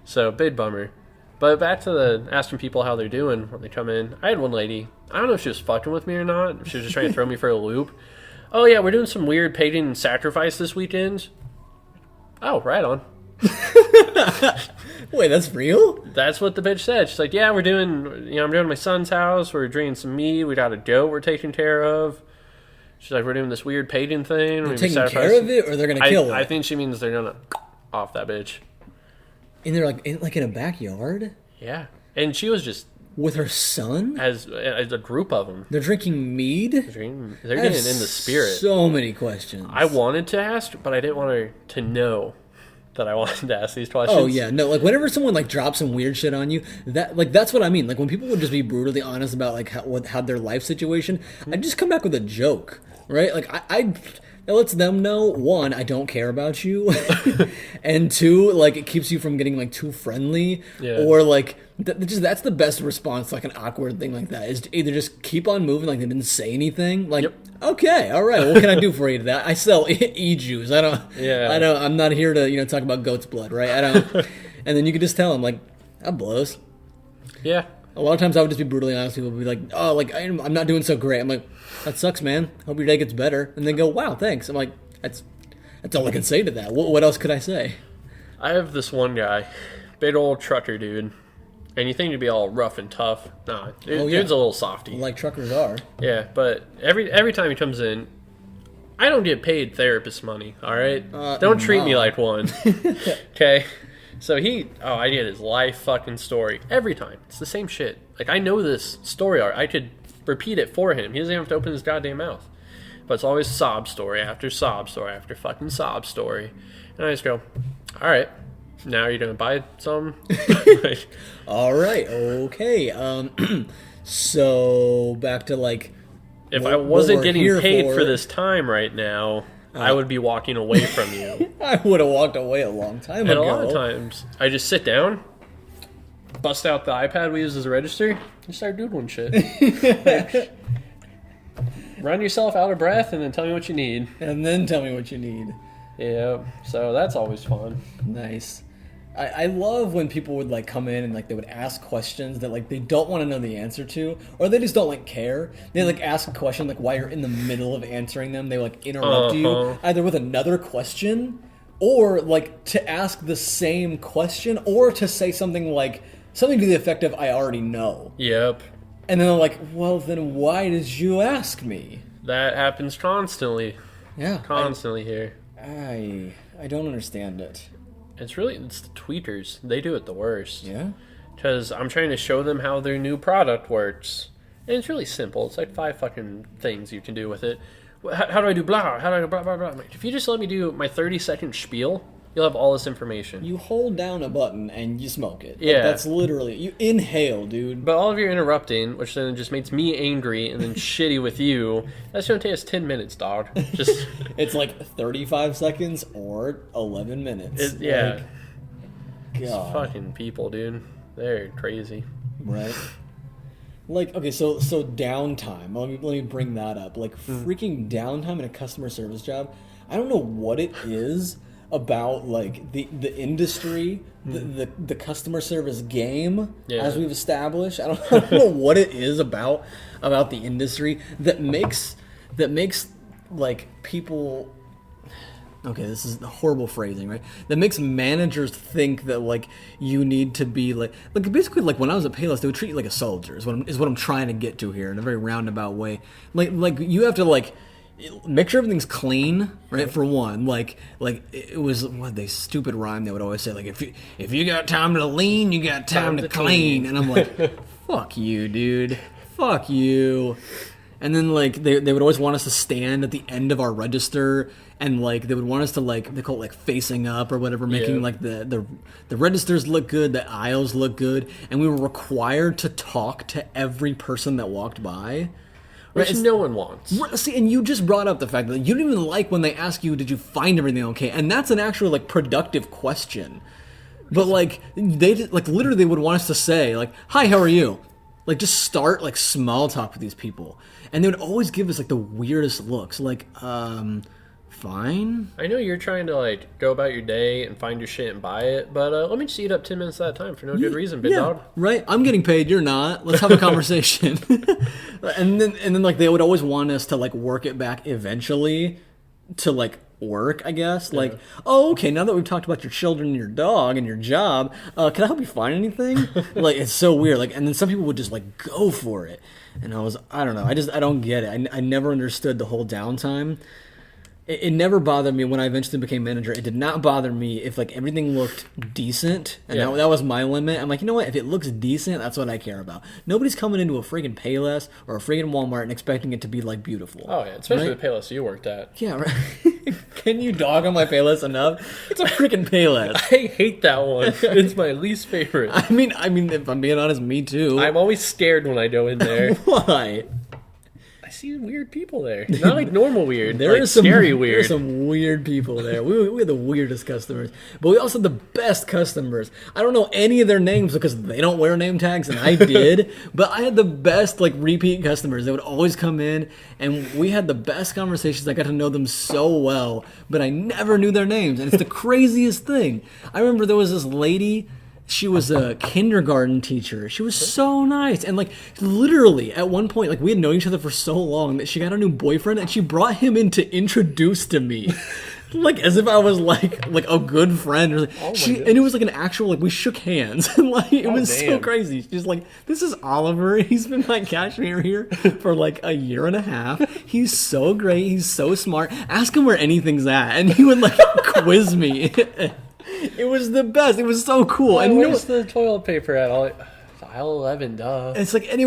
Speaker 1: So big bummer. But back to the asking people how they're doing when they come in. I had one lady. I don't know if she was fucking with me or not. If she was just trying to throw me for a loop. Oh yeah, we're doing some weird pagan sacrifice this weekend. Oh, right on.
Speaker 2: Wait, that's real?
Speaker 1: That's what the bitch said. She's like, yeah, we're doing, I'm doing my son's house. We're drinking some meat. We got a goat we're taking care of. She's like, we're doing this weird pagan thing.
Speaker 2: They're taking care of it, or they're gonna kill it?
Speaker 1: I think she means they're gonna off that bitch.
Speaker 2: And they're like in a backyard?
Speaker 1: Yeah. And she was just...
Speaker 2: With her son?
Speaker 1: As a group of them.
Speaker 2: They're drinking mead?
Speaker 1: They're getting in the spirit.
Speaker 2: So many questions.
Speaker 1: I wanted to ask, but I didn't want her to know that I wanted to ask these questions.
Speaker 2: Oh yeah, no, like whenever someone like drops some weird shit on you, that's what I mean. Like when people would just be brutally honest about like how their life situation, I just come back with a joke, right? Like I it lets them know, one, I don't care about you, and two, like it keeps you from getting like too friendly, or like that's the best response to like an awkward thing like that is to either just keep on moving like they didn't say anything, like okay, all right, what can I do for you today? I sell e-juice. I'm not here to talk about goat's blood, right? I don't. And then you could just tell them like that blows.
Speaker 1: Yeah.
Speaker 2: A lot of times I would just be brutally honest. People would be like, oh, like I'm not doing so great. I'm like, that sucks, man. Hope your day gets better. And they go, wow, thanks. I'm like, that's all I can say to that. What else could I say?
Speaker 1: I have this one guy, big old trucker dude, and you think he'd be all rough and tough. Nah, dude's a little softy.
Speaker 2: Like truckers are.
Speaker 1: Yeah, but every time he comes in, I don't get paid therapist money, all right? Don't treat me like one, okay? So I get his life fucking story every time. It's the same shit. Like, I know this story art. I could repeat it for him. He doesn't even have to open his goddamn mouth. But it's always sob story after sob story after fucking sob story. And I just go, all right, now you're going to buy some?
Speaker 2: All right, okay. So, back to, like...
Speaker 1: If I wasn't getting paid for this time right now... I would be walking away from you.
Speaker 2: I would have walked away a long time ago.
Speaker 1: And a lot of times, I just sit down, bust out the iPad we use as a register, and start doodling shit. Like, run yourself out of breath, and then tell me what you need.
Speaker 2: And then tell me what you need.
Speaker 1: Yeah, so that's always fun.
Speaker 2: Nice. I love when people would like come in and like they would ask questions that like they don't want to know the answer to, or they just don't like care. They like ask a question like while you're in the middle of answering them, they like interrupt you either with another question, or like to ask the same question, or to say something to the effect of "I already know."
Speaker 1: Yep.
Speaker 2: And then they're like, "Well, then why did you ask me?"
Speaker 1: That happens constantly.
Speaker 2: Yeah,
Speaker 1: constantly here.
Speaker 2: I don't understand it.
Speaker 1: It's the tweeters. They do it the worst.
Speaker 2: Yeah?
Speaker 1: Because I'm trying to show them how their new product works. And it's really simple. It's like 5 fucking things you can do with it. How do I do blah? How do I do blah, blah, blah? If you just let me do my 30-second spiel, you'll have all this information.
Speaker 2: You hold down a button and you smoke it.
Speaker 1: Yeah.
Speaker 2: Like, that's literally... You inhale, dude.
Speaker 1: But all of your interrupting, which then just makes me angry and then shitty with you, that's going to take us 10 minutes, dog. Just...
Speaker 2: It's like 35 seconds or 11 minutes.
Speaker 1: Yeah.
Speaker 2: Like, God.
Speaker 1: Fucking people, dude. They're crazy.
Speaker 2: Right? Like, okay, so downtime. Let me bring that up. Like, freaking downtime in a customer service job. I don't know what it is about like the industry, the customer service game, as we've established. I don't know what it is about the industry that makes like people. Okay, this is horrible phrasing, right? That makes managers think that like you need to be like basically like when I was at Payless, they would treat you like a soldier. Is what I'm trying to get to here in a very roundabout way. Like you have to like. Make sure everything's clean, right? For one, like it was they stupid rhyme they would always say, like if you got time to lean, you got time to clean, and I'm like, fuck you, dude, fuck you. And then like they would always want us to stand at the end of our register, and like they would want us to like they call it like facing up or whatever, making like the registers look good, the aisles look good, and we were required to talk to every person that walked by.
Speaker 1: Which no one wants.
Speaker 2: See, and you just brought up the fact that you don't even like when they ask you, did you find everything okay? And that's an actual, like, productive question. But, like, they like literally they would want us to say, like, hi, how are you? Like, just start, like, small talk with these people. And they would always give us, like, the weirdest looks. Like, fine.
Speaker 1: I know you're trying to like go about your day and find your shit and buy it, but let me just eat up 10 minutes at a time for no good reason, big dog.
Speaker 2: Right. I'm getting paid. You're not. Let's have a conversation. and then like they would always want us to like work it back eventually to like work, I guess.
Speaker 1: Yeah.
Speaker 2: Like, oh, okay, now that we've talked about your children and your dog and your job, can I help you find anything? Like, it's so weird. Like, and then some people would just like go for it. And I don't know. I don't get it. I never understood the whole downtime. It never bothered me when I eventually became manager. It did not bother me if like everything looked decent, and that was my limit. I'm like, you know what? If it looks decent, that's what I care about. Nobody's coming into a freaking Payless or a freaking Walmart and expecting it to be like beautiful.
Speaker 1: Oh yeah, especially
Speaker 2: right?
Speaker 1: the Payless you worked at.
Speaker 2: Yeah, right. Can you dog on my Payless enough? It's a freaking Payless.
Speaker 1: I hate that one. It's my least favorite.
Speaker 2: I mean, if I'm being honest, me too.
Speaker 1: I'm always scared when I go in there.
Speaker 2: Why?
Speaker 1: I see weird people there. Not like normal weird.
Speaker 2: There
Speaker 1: like
Speaker 2: is some
Speaker 1: scary
Speaker 2: There
Speaker 1: weird.
Speaker 2: are some weird people there. We had the weirdest customers, but we also had the best customers. I don't know any of their names because they don't wear name tags, and I did. But I had the best like repeat customers. They would always come in, and we had the best conversations. I got to know them so well, but I never knew their names, and it's the craziest thing. I remember there was this lady. She was a kindergarten teacher. She was so nice. And, like, literally, at one point, like, we had known each other for so long that she got a new boyfriend, and she brought him in to introduce to me. Like, as if I was, like a good friend. Or, like, and it was, like, an actual, like, we shook hands. And, like, it was so crazy. She's like, this is Oliver. He's been my cashier here for, like, a year and a half. He's so great. He's so smart. Ask him where anything's at. And he would, like, quiz me. It was the best. It was so cool.
Speaker 1: And where's the toilet paper at? Aisle 11, duh.
Speaker 2: It's like, and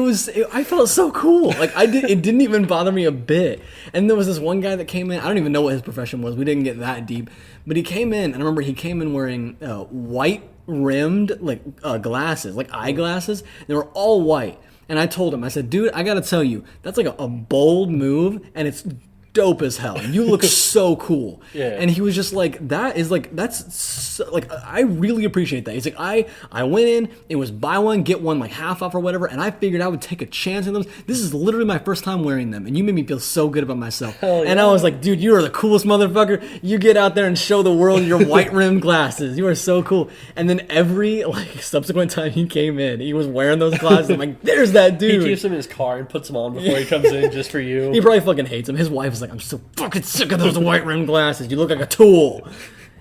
Speaker 2: I felt so cool. Like it didn't even bother me a bit. And there was this one guy that came in. I don't even know what his profession was. We didn't get that deep, but he came in, and I remember he came in wearing white rimmed like glasses, like eyeglasses. They were all white. And I told him, I said, dude, I gotta tell you, that's like a bold move, and it's dope as hell. You look so cool.
Speaker 1: Yeah.
Speaker 2: And he was just like, that's so, like, I really appreciate that. He's like, I went in, it was buy one, get one, like half off or whatever, and I figured I would take a chance on them. This is literally my first time wearing them, and you made me feel so good about myself.
Speaker 1: Hell yeah.
Speaker 2: And I was like, dude, you are the coolest motherfucker. You get out there and show the world your white rimmed glasses. You are so cool. And then every like subsequent time he came in, he was wearing those glasses. I'm like, there's that dude.
Speaker 1: He keeps them in his car and puts them on before he comes in just for you.
Speaker 2: He probably fucking hates him. His wife is like, I'm so fucking sick of those white rimmed glasses. You look like a tool.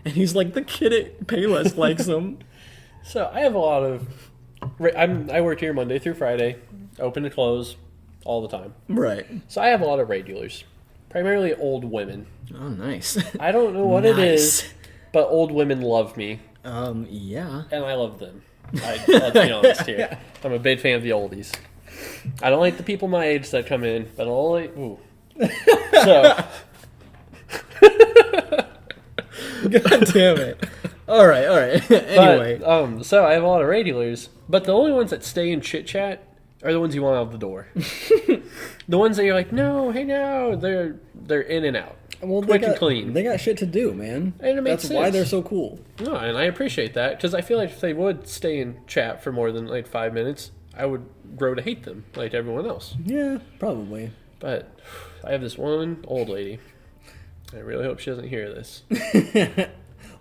Speaker 2: And he's like, the kid at Payless likes them.
Speaker 1: So I have a lot of... I work here Monday through Friday, open to close, all the time.
Speaker 2: Right.
Speaker 1: So I have a lot of regulars, primarily old women.
Speaker 2: Oh, nice.
Speaker 1: I don't know what it is, but old women love me.
Speaker 2: Yeah.
Speaker 1: And I love them. Let's be honest here. I'm a big fan of the oldies. I don't like the people my age that come in, but I'll like... Ooh. So...
Speaker 2: God damn it. All right. Anyway.
Speaker 1: But, so I have a lot of regulars, but the only ones that stay in chit chat are the ones you want out the door. The ones that you're like, no, they're in and out.
Speaker 2: Well,
Speaker 1: quick and clean.
Speaker 2: They got shit to do, man.
Speaker 1: And it makes
Speaker 2: That's why
Speaker 1: sense.
Speaker 2: they're so cool.
Speaker 1: No, and I appreciate that, because I feel like if they would stay in chat for more than like 5 minutes, I would grow to hate them like everyone else.
Speaker 2: Yeah, probably.
Speaker 1: But I have this one old lady. I really hope she doesn't hear this.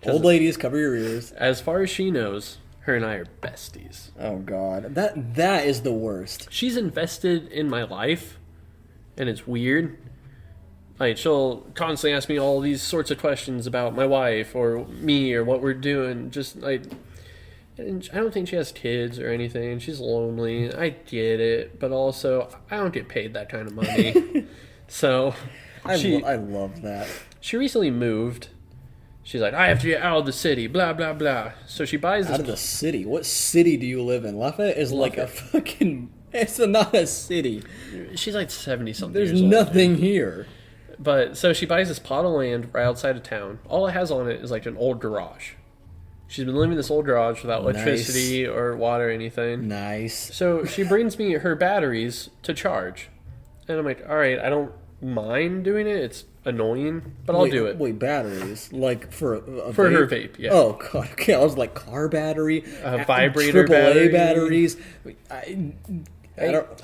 Speaker 2: Old ladies, cover your ears.
Speaker 1: As far as she knows, her and I are besties.
Speaker 2: Oh, God. That is the worst.
Speaker 1: She's invested in my life, and it's weird. Like, she'll constantly ask me all these sorts of questions about my wife or me or what we're doing. Just, like, and I don't think she has kids or anything. She's lonely. I get it. But also, I don't get paid that kind of money. So,
Speaker 2: I love that.
Speaker 1: she recently moved. She's like, I have to get out of the city, blah, blah, blah. So she buys this...
Speaker 2: Out of the city? What city do you live in? Lafayette is like a fucking... It's not a city.
Speaker 1: She's like 70-something
Speaker 2: There's
Speaker 1: years old.
Speaker 2: nothing here.
Speaker 1: But, so she buys this plot of land right outside of town. All it has on it is like an old garage. She's been living in this old garage without electricity or water or anything.
Speaker 2: Nice.
Speaker 1: So she brings me her batteries to charge. And I'm like, all right, I don't mind doing it. It's annoying, but I'll do it.
Speaker 2: Wait, batteries? Like for a
Speaker 1: For
Speaker 2: vape?
Speaker 1: her vape, yeah.
Speaker 2: Oh, God. Okay, I was like, car battery?
Speaker 1: Vibrator
Speaker 2: AAA
Speaker 1: battery.
Speaker 2: batteries?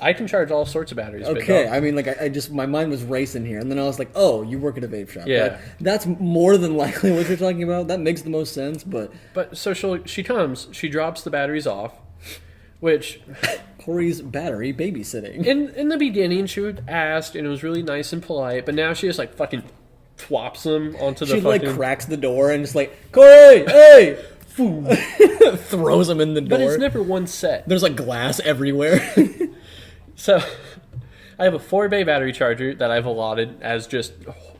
Speaker 1: I can charge all sorts of batteries.
Speaker 2: Okay,
Speaker 1: But
Speaker 2: I mean, like, I just, my mind was racing here, and then I was like, oh, you work at a vape shop.
Speaker 1: Yeah.
Speaker 2: Like, that's more than likely what you're talking about. That makes the most sense, but...
Speaker 1: so she drops the batteries off, which...
Speaker 2: Corey's battery babysitting.
Speaker 1: In the beginning, she asked, and it was really nice and polite, but now she just, like, fucking flops them onto the
Speaker 2: She,
Speaker 1: fucking...
Speaker 2: like, cracks the door and just like, Corey, hey! Throws them in the door.
Speaker 1: But it's never one set.
Speaker 2: There's, like, glass everywhere.
Speaker 1: So, I have a 4-bay battery charger that I've allotted as just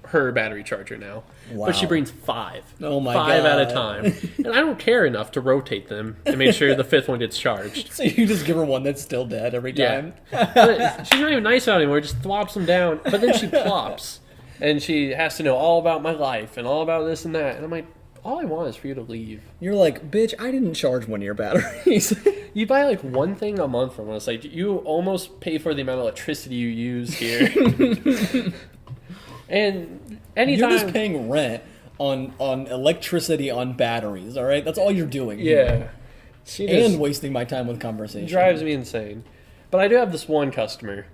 Speaker 1: her battery charger now.
Speaker 2: Wow.
Speaker 1: But she brings 5.
Speaker 2: Oh my
Speaker 1: 5
Speaker 2: God.
Speaker 1: at a time. And I don't care enough to rotate them and make sure the 5th one gets charged.
Speaker 2: So you just give her one that's still dead every time?
Speaker 1: But she's not even nice about it anymore. Just flops them down. But then she plops. And she has to know all about my life and all about this and that. And I'm like, all I want is for you to leave.
Speaker 2: You're like, bitch, I didn't charge one of your batteries.
Speaker 1: You buy like one thing a month from us. Like, you almost pay for the amount of electricity you use here. And anytime...
Speaker 2: You're just paying rent on electricity on batteries, all right? That's all you're doing.
Speaker 1: Yeah. She just
Speaker 2: And wasting my time with conversation.
Speaker 1: drives me insane. But I do have this one customer.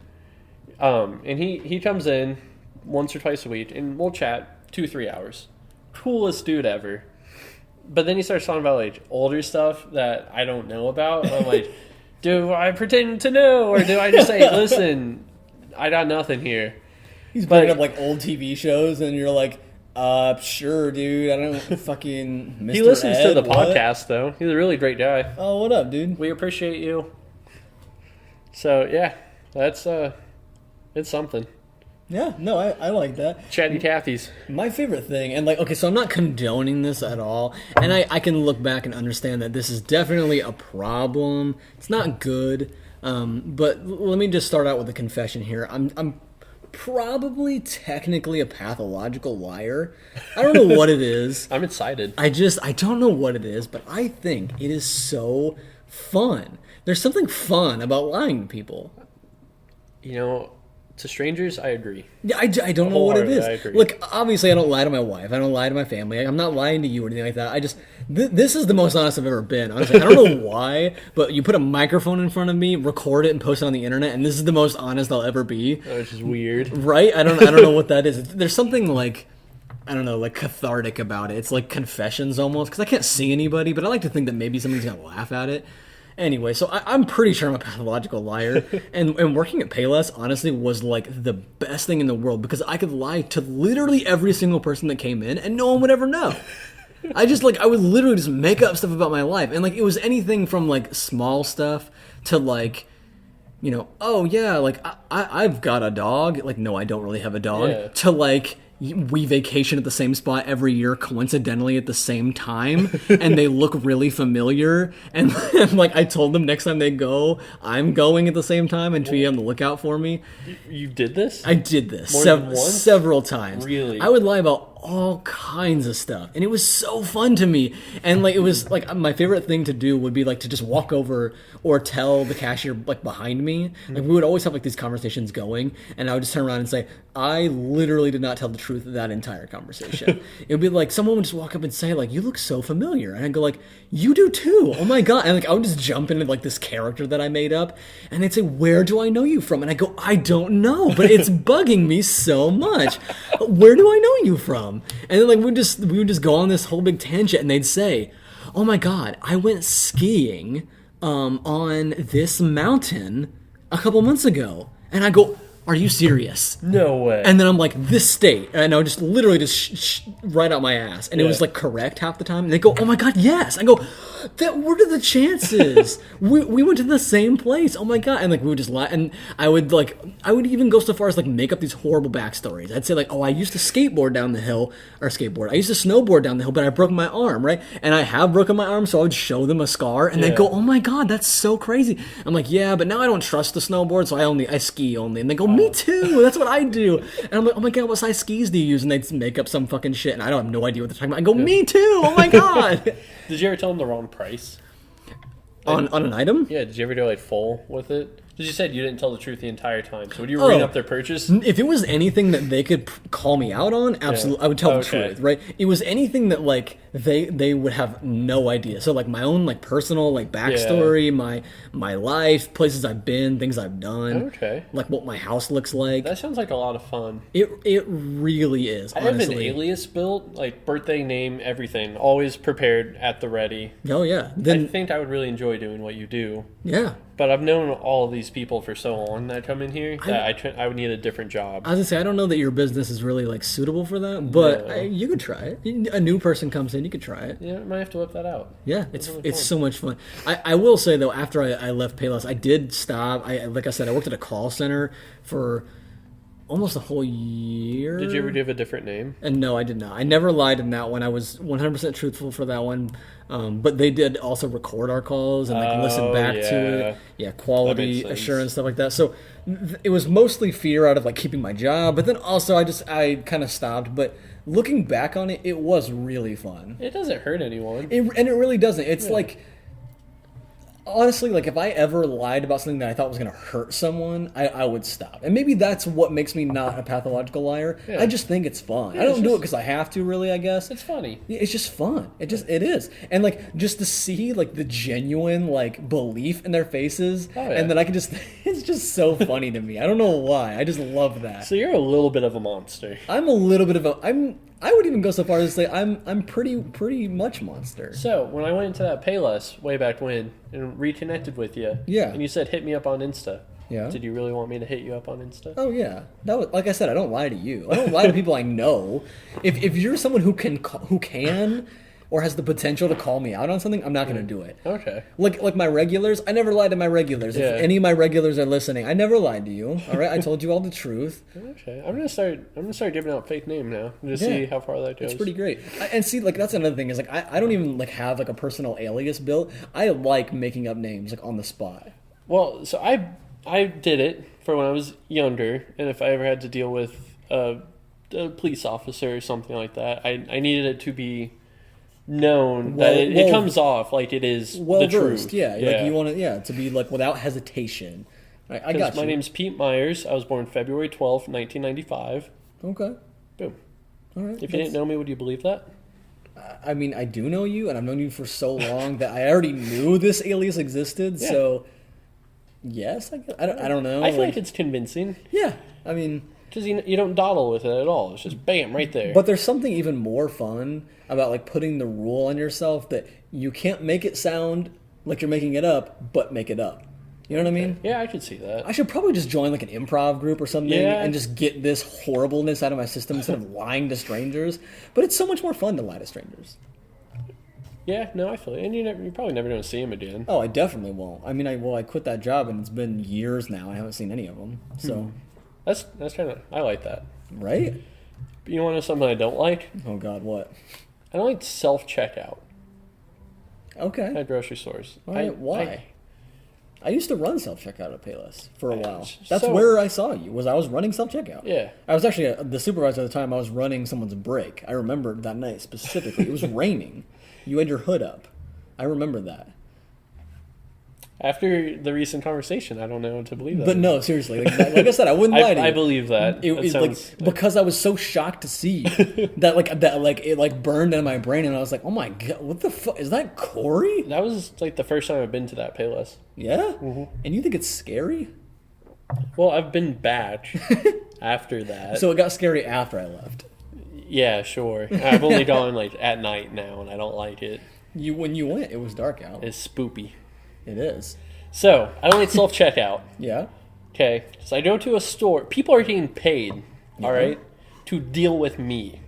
Speaker 1: And he comes in once or twice a week, and we'll chat 2-3 hours. Coolest dude ever. But then he starts talking about, like, older stuff that I don't know about. And I'm like, do I pretend to know? Or do I just say, listen, I got nothing here.
Speaker 2: He's bringing up, like, old TV shows, and you're like, sure, dude. I don't fucking... Mr.
Speaker 1: He listens
Speaker 2: Ed,
Speaker 1: to the
Speaker 2: what?
Speaker 1: podcast, though. He's a really great guy.
Speaker 2: Oh, what up, dude?
Speaker 1: We appreciate you. So, yeah, that's, it's something.
Speaker 2: Yeah, no, I like that.
Speaker 1: Chatty Cathy's.
Speaker 2: My favorite thing, and like, okay, so I'm not condoning this at all, and I can look back and understand that this is definitely a problem. It's not good, but let me just start out with a confession here. I'm probably technically a pathological liar. I don't know what it is.
Speaker 1: I'm excited.
Speaker 2: I don't know what it is, but I think it is so fun. There's something fun about lying to people.
Speaker 1: You know, to strangers, I agree.
Speaker 2: Yeah, I don't know what it is.
Speaker 1: I agree.
Speaker 2: Look, obviously I don't lie to my wife. I don't lie to my family. I'm not lying to you or anything like that. I just, this is the most honest I've ever been. Honestly, I don't know why, but you put a microphone in front of me, record it, and post it on the internet, and this is the most honest I'll ever be.
Speaker 1: Which is weird.
Speaker 2: Right? I don't know what that is. There's something like, I don't know, like cathartic about it. It's like confessions almost, because I can't see anybody, but I like to think that maybe somebody's going to laugh at it. Anyway, so I'm pretty sure I'm a pathological liar, and working at Payless, honestly, was like the best thing in the world, because I could lie to literally every single person that came in, and no one would ever know. I would literally just make up stuff about my life, and like, it was anything from like small stuff to like, you know, oh yeah, like I've got a dog, like no, I don't really have a dog,
Speaker 1: Yeah.
Speaker 2: to like, we vacation at the same spot every year, coincidentally at the same time, and they look really familiar. And like, I told them next time they go, I'm going at the same time, and to be on the lookout for me.
Speaker 1: You did this?
Speaker 2: I did this
Speaker 1: More than once?
Speaker 2: several times.
Speaker 1: Really?
Speaker 2: I would lie about all kinds of stuff, and it was so fun to me. And like, it was like, my favorite thing to do would be like to just walk over or tell the cashier like behind me. Like, we would always have like these conversations going, and I would just turn around and say, I literally did not tell the truth of that entire conversation. It would be like, someone would just walk up and say like, you look so familiar, and I'd go like, you do too, oh my god. And like, I would just jump into like this character that I made up, and they'd say, where do I know you from? And I go, I don't know, but it's bugging me so much. Where do I know you from? And then like, we would just go on this whole big tangent, and they'd say, oh my god, I went skiing on this mountain a couple months ago. And I go, are you serious?
Speaker 1: No way.
Speaker 2: And then I'm like, this state. And I would just literally just right out my ass. And it
Speaker 1: Yeah.
Speaker 2: was like correct half the time. And they go, oh my god, yes. I go, what are the chances? we went to the same place. Oh my god. And like, we would just lie. And I would even go so far as like make up these horrible backstories. I'd say like, oh, I used to skateboard down the hill, or skateboard. I used to snowboard down the hill, but I broke my arm, right? And I have broken my arm, so I would show them a scar, and they'd go, oh my god, that's so crazy. I'm like, yeah, but now I don't trust the snowboard, so I ski only. And they go, me too, that's what I do. And I'm like, oh my god, what size skis do you use? And they'd make up some fucking shit, and I don't have no idea what they're talking about. I go, me too, oh my god.
Speaker 1: Did you ever tell them the wrong price?
Speaker 2: on an item?
Speaker 1: Yeah, did you ever go like full with it? Because you said you didn't tell the truth the entire time. So would you ring up their purchase?
Speaker 2: If it was anything that they could call me out on, absolutely, I would tell the truth, right? It was anything that like they would have no idea. So like my own like personal like backstory, my life, places I've been, things I've done, like what my house looks like.
Speaker 1: That sounds like a lot of fun.
Speaker 2: It really is.
Speaker 1: I have an alias built, like birthday, name, everything, always prepared at the ready.
Speaker 2: Oh yeah,
Speaker 1: I think I would really enjoy doing what you do.
Speaker 2: Yeah.
Speaker 1: But I've known all of these people for so long that come in here that I would need a different job.
Speaker 2: I was gonna say, I don't know that your business is really like suitable for that, but you could try it. A new person comes in, you could try it.
Speaker 1: Yeah, I might have to whip that out.
Speaker 2: Yeah, it's so much fun. I will say though, after I left Payless, I did stop. Like I said, I worked at a call center for almost a whole year.
Speaker 1: Did you ever give a different name?
Speaker 2: And no, I did not. I never lied in that one. I was 100% truthful for that one. But they did also record our calls and like listen back to it. Yeah, quality assurance, stuff like that. So it was mostly fear out of like keeping my job. But then also I kind of stopped. But looking back on it, it was really fun.
Speaker 1: It doesn't hurt anyone.
Speaker 2: And it really doesn't. It's like... Honestly, like if I ever lied about something that I thought was going to hurt someone, I would stop. And maybe that's what makes me not a pathological liar. Yeah. I just think it's fun. I don't do it because I have to, really, I guess.
Speaker 1: It's funny.
Speaker 2: It's just fun. It is. And like just to see like the genuine like belief in their faces, and then I can just it's just so funny to me. I don't know why. I just love that.
Speaker 1: So you're a little bit of a monster.
Speaker 2: I'm a little bit of a I would even go so far as to say I'm pretty much monster.
Speaker 1: So when I went into that Payless way back when and reconnected with you, and you said hit me up on Insta. Yeah. Did you really want me to hit you up on Insta?
Speaker 2: Oh yeah, that was, like I said, I don't lie to you. I don't lie to people I know. If you're someone who can or has the potential to call me out on something, I'm not going to do it.
Speaker 1: Okay.
Speaker 2: Like my regulars, I never lied to my regulars. If any of my regulars are listening, I never lied to you. All right, I told you all the truth.
Speaker 1: Okay. I'm gonna start giving out fake name now to see how far that goes.
Speaker 2: It's pretty great. And see, like that's another thing is like I don't even like have like a personal alias built. I like making up names like on the spot.
Speaker 1: Well, so I did it for when I was younger, and if I ever had to deal with a police officer or something like that, I needed it to be known that it comes off like it is the truth.
Speaker 2: Yeah, like you want it, to be like without hesitation. I got you.
Speaker 1: My name's Pete Myers. I was born February 12th, 1995.
Speaker 2: Okay.
Speaker 1: Boom.
Speaker 2: All right.
Speaker 1: If you didn't know me, would you believe that?
Speaker 2: I mean, I do know you, and I've known you for so long that I already knew this alias existed. Yeah. So, yes, I don't know.
Speaker 1: I feel like it's convincing.
Speaker 2: Yeah, I mean...
Speaker 1: Because you don't dawdle with it at all. It's just bam, right there.
Speaker 2: But there's something even more fun about like putting the rule on yourself that you can't make it sound like you're making it up, but make it up. You know what I mean?
Speaker 1: Yeah, I could see that.
Speaker 2: I should probably just join like an improv group or something and just get this horribleness out of my system instead of lying to strangers. But it's so much more fun to lie to strangers.
Speaker 1: Yeah, no, I feel it. And you're probably never going to see him again.
Speaker 2: Oh, I definitely won't. I mean, I quit that job and it's been years now. I haven't seen any of them. So...
Speaker 1: That's kind of... I like that.
Speaker 2: Right?
Speaker 1: But you want to know something I don't like?
Speaker 2: Oh, God, what?
Speaker 1: I don't like self-checkout.
Speaker 2: Okay.
Speaker 1: At grocery stores.
Speaker 2: Why? I used to run self-checkout at Payless for a while. That's where I saw you, I was running self-checkout.
Speaker 1: Yeah.
Speaker 2: I was actually the supervisor at the time. I was running someone's break. I remember that night specifically. It was raining. You had your hood up. I remember that.
Speaker 1: After the recent conversation, I don't know what to believe that.
Speaker 2: But no, seriously, like I said, I wouldn't lie to you.
Speaker 1: I believe that.
Speaker 2: Because I was so shocked to see that it burned in my brain, and I was like, oh my God, what the fuck is that, Corey?
Speaker 1: That was like the first time I've been to that Payless.
Speaker 2: Yeah, and you think it's scary?
Speaker 1: Well, I've been back after that.
Speaker 2: So it got scary after I left.
Speaker 1: Yeah, sure. I've only gone like at night now, and I don't like it.
Speaker 2: When you went, it was dark out.
Speaker 1: It's spoopy.
Speaker 2: It is.
Speaker 1: So, I don't like self-checkout.
Speaker 2: Yeah.
Speaker 1: Okay. So I go to a store. People are getting paid, all right, to deal with me.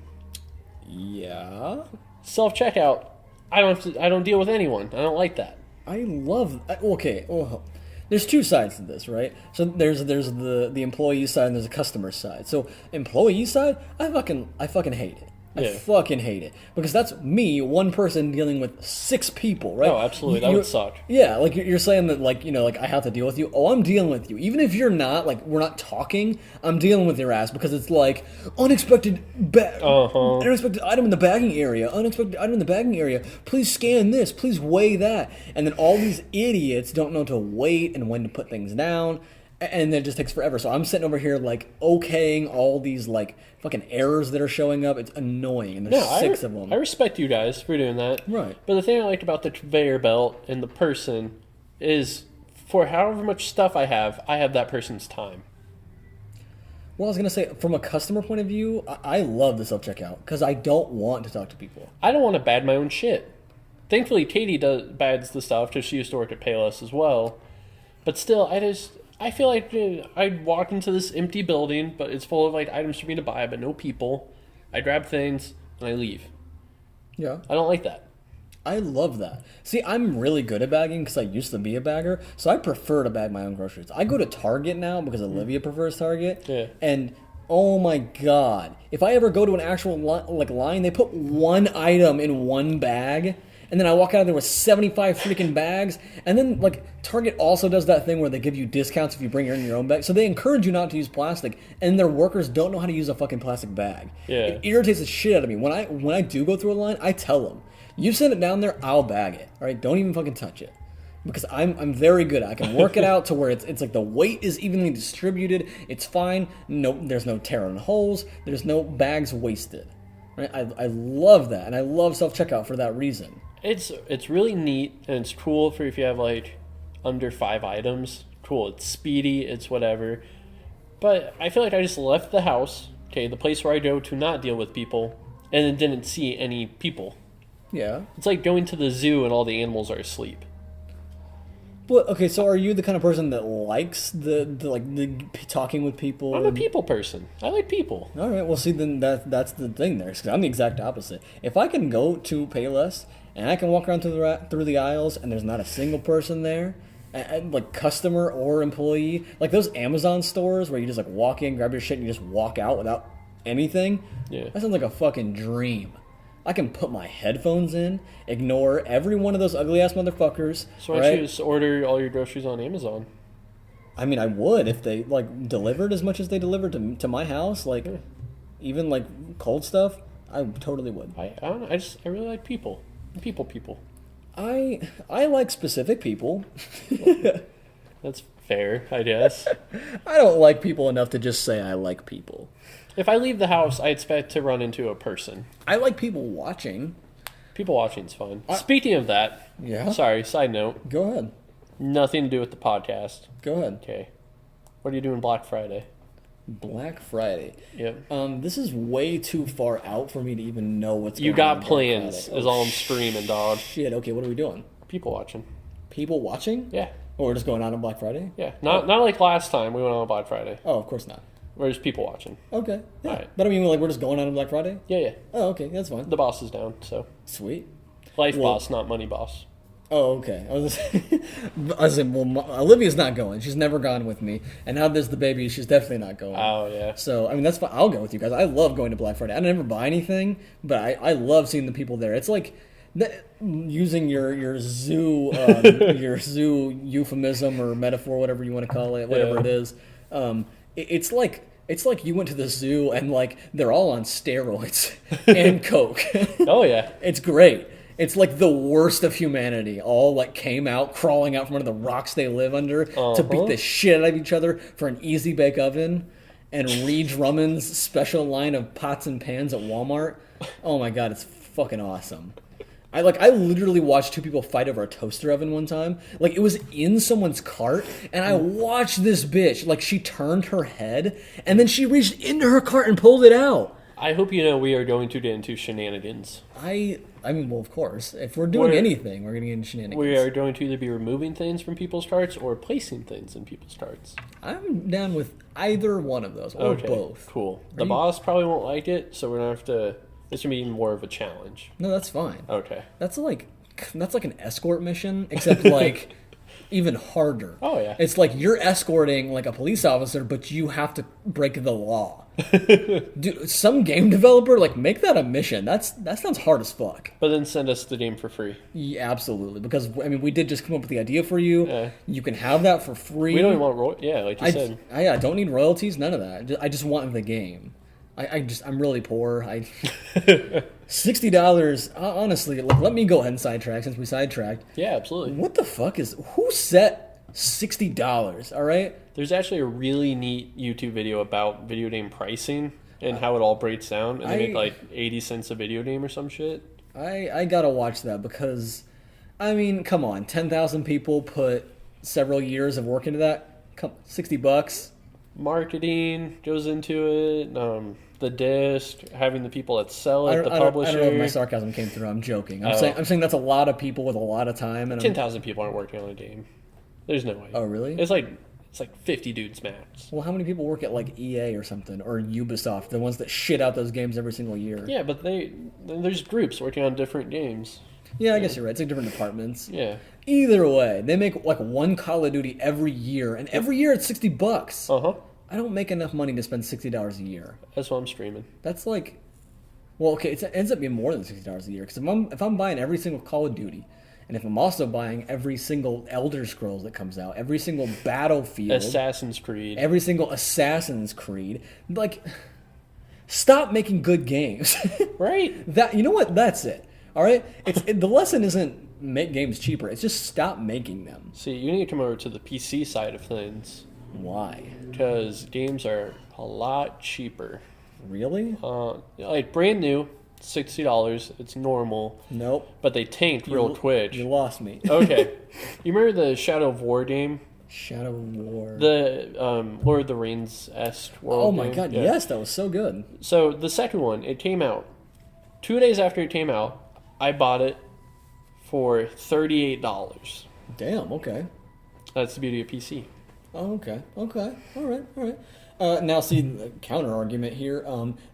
Speaker 2: Yeah.
Speaker 1: Self-checkout, I don't deal with anyone. I don't like that.
Speaker 2: I love... Okay, well, there's two sides to this, right? So there's the employee side and there's a customer side. So employee side, I fucking hate it. I
Speaker 1: Yeah.
Speaker 2: fucking hate it. Because that's me, one person dealing with 6 people, right?
Speaker 1: Oh, absolutely. That would suck.
Speaker 2: Yeah, like you're saying that, like, you know, like I have to deal with you. Oh, I'm dealing with you. Even if you're not, like, we're not talking, I'm dealing with your ass because it's like unexpected unexpected item in the bagging area, unexpected item in the bagging area. Please scan this, please weigh that. And then all these idiots don't know to wait and when to put things down. And it just takes forever. So I'm sitting over here, like, okaying all these, like, fucking errors that are showing up. It's annoying. And there's 6 of them.
Speaker 1: I respect you guys for doing that.
Speaker 2: Right.
Speaker 1: But the thing I liked about the conveyor belt and the person is for however much stuff I have that person's time.
Speaker 2: Well, I was going to say, from a customer point of view, I love the self-checkout because I don't want to talk to people.
Speaker 1: I don't want to bad my own shit. Thankfully, Katie bads the stuff because she used to work at Payless as well. But still, I feel like I'd walk into this empty building, but it's full of like items for me to buy, but no people. I grab things and I leave.
Speaker 2: Yeah.
Speaker 1: I don't like that.
Speaker 2: I love that. See, I'm really good at bagging because I used to be a bagger, so I prefer to bag my own groceries. I go to Target now because Olivia prefers Target.
Speaker 1: Yeah.
Speaker 2: And oh my god, if I ever go to an actual line, they put one item in one bag. And then I walk out of there with 75 freaking bags. And then, like, Target also does that thing where they give you discounts if you bring your own bag. So they encourage you not to use plastic. And their workers don't know how to use a fucking plastic bag.
Speaker 1: Yeah.
Speaker 2: It irritates the shit out of me. When I do go through a line, I tell them, you send it down there, I'll bag it. All right? Don't even fucking touch it. Because I'm very good. I can work it out to where it's like the weight is evenly distributed. It's fine. No, there's no tearing holes. There's no bags wasted. Right? I love that. And I love self-checkout for that reason.
Speaker 1: It's really neat and it's cool for if you have like under 5 items. Cool, it's speedy, it's whatever. But I feel like I just left the house, okay, the place where I go to not deal with people, and then didn't see any people.
Speaker 2: Yeah.
Speaker 1: It's like going to the zoo and all the animals are asleep.
Speaker 2: Well, okay, so are you the kind of person that likes the talking with people?
Speaker 1: I'm a people person. I like people.
Speaker 2: All right, well, see, then that's the thing there. 'Cause I'm the exact opposite. If I can go to Payless and I can walk around through the aisles and there's not a single person there, and like customer or employee, like those Amazon stores where you just like walk in, grab your shit, and you just walk out without anything.
Speaker 1: Yeah.
Speaker 2: That sounds like a fucking dream. I can put my headphones in, ignore every one of those ugly ass motherfuckers.
Speaker 1: So why don't you just order all your groceries on Amazon?
Speaker 2: I mean, I would if they like delivered as much as they delivered to my house, like even like cold stuff. I totally would.
Speaker 1: I don't know. I really like people. People.
Speaker 2: I like specific people.
Speaker 1: That's fair, I guess.
Speaker 2: I don't like people enough to just say I like people.
Speaker 1: If I leave the house, I expect to run into a person.
Speaker 2: I like people watching.
Speaker 1: People watching's fun. Speaking of that,
Speaker 2: Yeah.
Speaker 1: sorry, side note,
Speaker 2: Go ahead.
Speaker 1: nothing to do with the podcast.
Speaker 2: Go ahead.
Speaker 1: Okay. What are you doing Black Friday?
Speaker 2: Black Friday.
Speaker 1: Yep.
Speaker 2: This is way too far out for me to even know what's
Speaker 1: You
Speaker 2: going on.
Speaker 1: got
Speaker 2: on Black
Speaker 1: plans,
Speaker 2: Friday.
Speaker 1: is all I'm screaming, dog.
Speaker 2: Shit. Okay, what are we doing?
Speaker 1: People watching.
Speaker 2: People watching?
Speaker 1: Yeah.
Speaker 2: Or we're just going on Black Friday?
Speaker 1: Yeah. Not like last time we went on Black Friday.
Speaker 2: Oh, of course not.
Speaker 1: We're just people watching.
Speaker 2: Okay. Yeah.
Speaker 1: Alright.
Speaker 2: But I mean, like, we're just going on Black Friday?
Speaker 1: Yeah.
Speaker 2: Oh, okay. That's fine.
Speaker 1: The boss is down, so.
Speaker 2: Sweet.
Speaker 1: Life
Speaker 2: Well-
Speaker 1: boss, not money boss.
Speaker 2: Oh, okay. I was saying, well, Olivia's not going. She's never gone with me. And now there's the baby. She's definitely not going.
Speaker 1: Oh, yeah.
Speaker 2: So, I mean, that's fine. I'll go with you guys. I love going to Black Friday. I never buy anything, but I love seeing the people there. It's like using your zoo your zoo euphemism or metaphor, whatever you want to call it, whatever it is. It's like you went to the zoo and like they're all on steroids and coke.
Speaker 1: Oh, yeah.
Speaker 2: It's great. It's like the worst of humanity. All like came out, crawling out from under the rocks they live under to beat the shit out of each other for an easy bake oven. And Reed Drummond's special line of pots and pans at Walmart. Oh my god, it's fucking awesome. I literally watched 2 people fight over a toaster oven one time. Like, it was in someone's cart, and I watched this bitch. Like, she turned her head, and then she reached into her cart and pulled it out.
Speaker 1: I hope you know we are going to get into shenanigans.
Speaker 2: I mean, well, of course. If we're doing anything, we're going to get into shenanigans.
Speaker 1: We are going to either be removing things from people's carts or placing things in people's carts.
Speaker 2: I'm down with either one of those, or both.
Speaker 1: Cool. The boss probably won't like it, so we're going to have to... It's going to be even more of a challenge.
Speaker 2: No, that's fine.
Speaker 1: Okay.
Speaker 2: That's like an escort mission, except like even harder.
Speaker 1: Oh, yeah.
Speaker 2: It's like you're escorting like a police officer, but you have to break the law. Dude, some game developer like make that a mission. That sounds hard as fuck.
Speaker 1: But then send us the game for free.
Speaker 2: Yeah, absolutely, because I mean we did just come up with the idea for you.
Speaker 1: Yeah.
Speaker 2: You can have that for free.
Speaker 1: We don't even want like you said.
Speaker 2: I don't need royalties, none of that. I just want the game. I'm really poor. $60. Honestly, let me go ahead and sidetrack since we sidetracked.
Speaker 1: Yeah, absolutely.
Speaker 2: What the fuck who set $60? All right.
Speaker 1: There's actually a really neat YouTube video about video game pricing and how it all breaks down, and they make like 80 cents a video game or some shit.
Speaker 2: I gotta watch that because, I mean, come on, 10,000 people put several years of work into that. $60.
Speaker 1: Marketing goes into it. The disc, having the people that sell it, the publisher.
Speaker 2: I don't know if my sarcasm came through. I'm joking. I'm saying that's a lot of people with a lot of time. And
Speaker 1: 10,000 people aren't working on a game. There's no way.
Speaker 2: Oh, really?
Speaker 1: It's like 50 dudes max.
Speaker 2: Well, how many people work at like EA or something, or Ubisoft, the ones that shit out those games every single year?
Speaker 1: Yeah, but there's groups working on different games.
Speaker 2: Yeah, I guess you're right. It's like different departments.
Speaker 1: Yeah.
Speaker 2: Either way, they make like one Call of Duty every year, and every year it's $60.
Speaker 1: Uh-huh.
Speaker 2: I don't make enough money to spend $60 a year.
Speaker 1: That's what I'm streaming.
Speaker 2: That's like, well, okay, it ends up being more than $60 a year because if I'm buying every single Call of Duty, and if I'm also buying every single Elder Scrolls that comes out, every single Battlefield,
Speaker 1: Assassin's Creed,
Speaker 2: every single Assassin's Creed, like, stop making good games.
Speaker 1: Right?
Speaker 2: You know what? That's it. All right. The lesson isn't make games cheaper. It's just stop making them.
Speaker 1: See, you need to come over to the PC side of things.
Speaker 2: Why?
Speaker 1: Because games are a lot cheaper.
Speaker 2: Really?
Speaker 1: Like brand new, $60. It's normal.
Speaker 2: Nope.
Speaker 1: But they tanked real quick.
Speaker 2: You lost me.
Speaker 1: Okay. You remember the Shadow of War game?
Speaker 2: Shadow of War.
Speaker 1: The Lord of the Rings-esque world.
Speaker 2: Oh my
Speaker 1: game?
Speaker 2: god,
Speaker 1: Yeah.
Speaker 2: yes, that was so good.
Speaker 1: So the second one, it came out 2 days after it came out. I bought it for $38.
Speaker 2: Damn, okay.
Speaker 1: That's the beauty of PC.
Speaker 2: Oh, okay. All right. Now, see, the counter-argument here,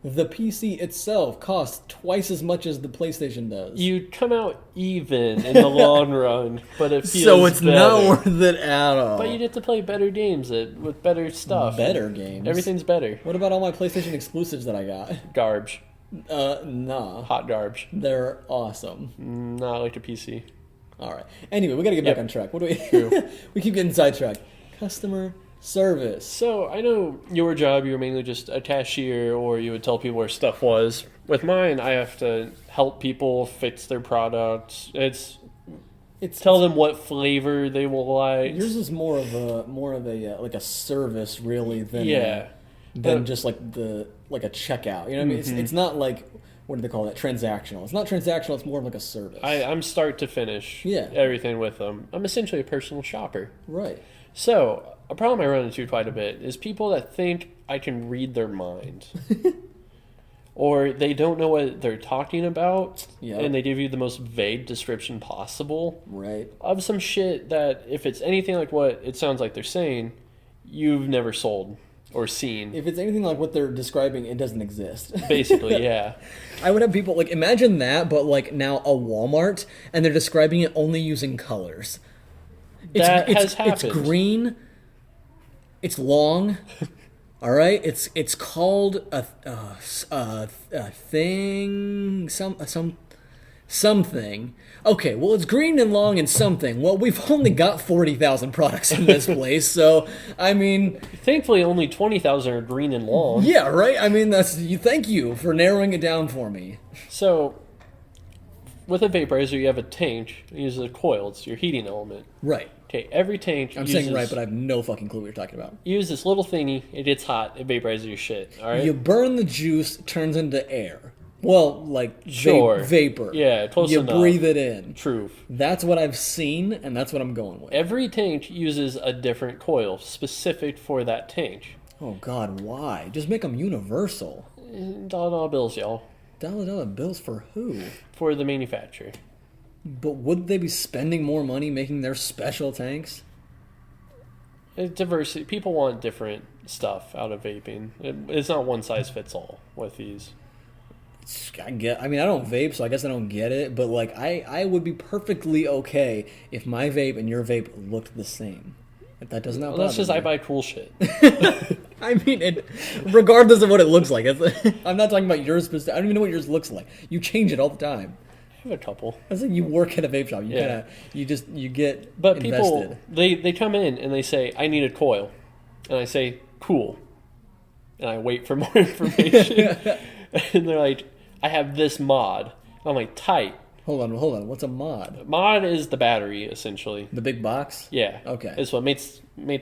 Speaker 2: the PC itself costs twice as much as the PlayStation does.
Speaker 1: You come out even in the long run, but it feels
Speaker 2: so it's
Speaker 1: better.
Speaker 2: not worth it at all.
Speaker 1: But you get to play better games with better stuff.
Speaker 2: Better games?
Speaker 1: Everything's better.
Speaker 2: What about all my PlayStation exclusives that I got?
Speaker 1: Garbage.
Speaker 2: Nah.
Speaker 1: Hot garbage.
Speaker 2: They're awesome.
Speaker 1: Not like the PC.
Speaker 2: All right. Anyway, we got to get back on track. What do we...
Speaker 1: True.
Speaker 2: We keep getting sidetracked. Customer service.
Speaker 1: So I know your job, you were mainly just a cashier, or you would tell people where stuff was. With mine, I have to help people fix their products. It's tell them what flavor they will like.
Speaker 2: Yours is more of a like a service really than just like a checkout. You know what I mean? It's not like, what do they call that? Transactional. It's not transactional. It's more of like a service.
Speaker 1: I'm start to finish.
Speaker 2: Yeah.
Speaker 1: Everything with them. I'm essentially a personal shopper.
Speaker 2: Right.
Speaker 1: So a problem I run into quite a bit is people that think I can read their mind. Or they don't know what they're talking about, and they give you the most vague description possible
Speaker 2: right.
Speaker 1: of some shit that, if it's anything like what it sounds like they're saying, you've never sold or seen.
Speaker 2: If it's anything like what they're describing, it doesn't exist.
Speaker 1: Basically, yeah.
Speaker 2: I would have people, like, imagine that, but, like, now a Walmart, and they're describing it only using colors.
Speaker 1: That has happened.
Speaker 2: It's green. It's long. All right, it's called a thing, something. Okay, well, it's green and long and something. Well, we've only got 40,000 products in this place, so I mean,
Speaker 1: thankfully, only 20,000 are green and long.
Speaker 2: Yeah, right. I mean, thank you for narrowing it down for me.
Speaker 1: So, with a vaporizer, you have a tank. You use a coil. It's your heating element.
Speaker 2: Right.
Speaker 1: Okay, every tank
Speaker 2: I'm saying right, but I have no fucking clue what you're talking about.
Speaker 1: Use this little thingy. It gets hot. It vaporizes your shit. All right.
Speaker 2: You burn the juice, turns into air. Well, like
Speaker 1: sure.
Speaker 2: Vapor.
Speaker 1: Yeah, close
Speaker 2: you
Speaker 1: enough.
Speaker 2: You breathe it in.
Speaker 1: Truth.
Speaker 2: That's what I've seen, and that's what I'm going with.
Speaker 1: Every tank uses a different coil specific for that tank.
Speaker 2: Oh God, why? Just make them universal.
Speaker 1: Dollar bills, y'all.
Speaker 2: Dollar bills for who?
Speaker 1: For the manufacturer.
Speaker 2: But would they be spending more money making their special tanks?
Speaker 1: Diversity. People want different stuff out of vaping. It's not one size fits all with these.
Speaker 2: I mean, I don't vape, so I guess I don't get it. But like, I would be perfectly okay if my vape and your vape looked the same. If that does not.
Speaker 1: Well, that's just
Speaker 2: me.
Speaker 1: I buy cool shit.
Speaker 2: I mean, regardless of what it looks like, I'm not talking about yours. I don't even know what yours looks like. You change it all the time.
Speaker 1: I have a couple.
Speaker 2: It's like you work at a vape shop. You get.
Speaker 1: But
Speaker 2: invested.
Speaker 1: people, they come in and they say, I need a coil. And I say, cool. And I wait for more information. And they're like, I have this mod. I'm like, tight.
Speaker 2: Hold on. What's a mod?
Speaker 1: Mod is the battery, essentially.
Speaker 2: The big box?
Speaker 1: Yeah.
Speaker 2: Okay.
Speaker 1: It's what makes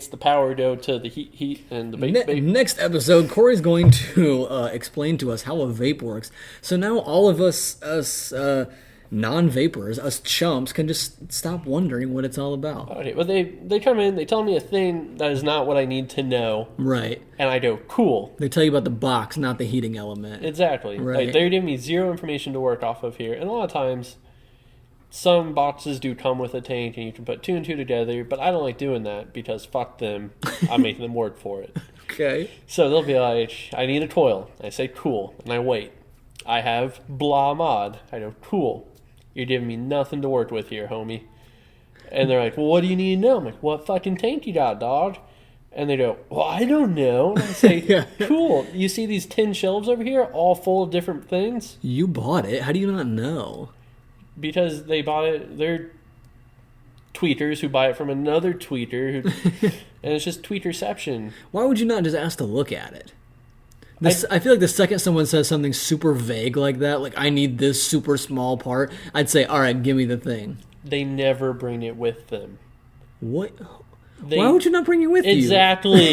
Speaker 1: the power go to the heat and the vape.
Speaker 2: Next episode, Corey's going to explain to us how a vape works. So now all of us non-vapors, us chumps, can just stop wondering what it's all about.
Speaker 1: Okay, well, they come in, they tell me a thing that is not what I need to know.
Speaker 2: Right.
Speaker 1: And I go, cool.
Speaker 2: They tell you about the box, not the heating element.
Speaker 1: Exactly.
Speaker 2: Right.
Speaker 1: Like, they're giving me zero information to work off of here. And a lot of times, some boxes do come with a tank and you can put 2 and 2 together, but I don't like doing that because fuck them. I'm making them work for it.
Speaker 2: Okay.
Speaker 1: So they'll be like, I need a coil. I say, cool. And I wait. I have blah mod. I go, cool. You're giving me nothing to work with here, homie. And they're like, well, what do you need to know? I'm like, what fucking tank you got, dog? And they go, well, I don't know. And I say, cool. You see these 10 shelves over here, all full of different things?
Speaker 2: You bought it. How do you not know?
Speaker 1: Because they bought it. They're tweeters who buy it from another tweeter. And it's just tweeterception.
Speaker 2: Why would you not just ask to look at it? I feel like the second someone says something super vague like that, like I need this super small part, I'd say, all right, give me the thing.
Speaker 1: They never bring it with them.
Speaker 2: What? Why would you not bring it with you?
Speaker 1: Exactly.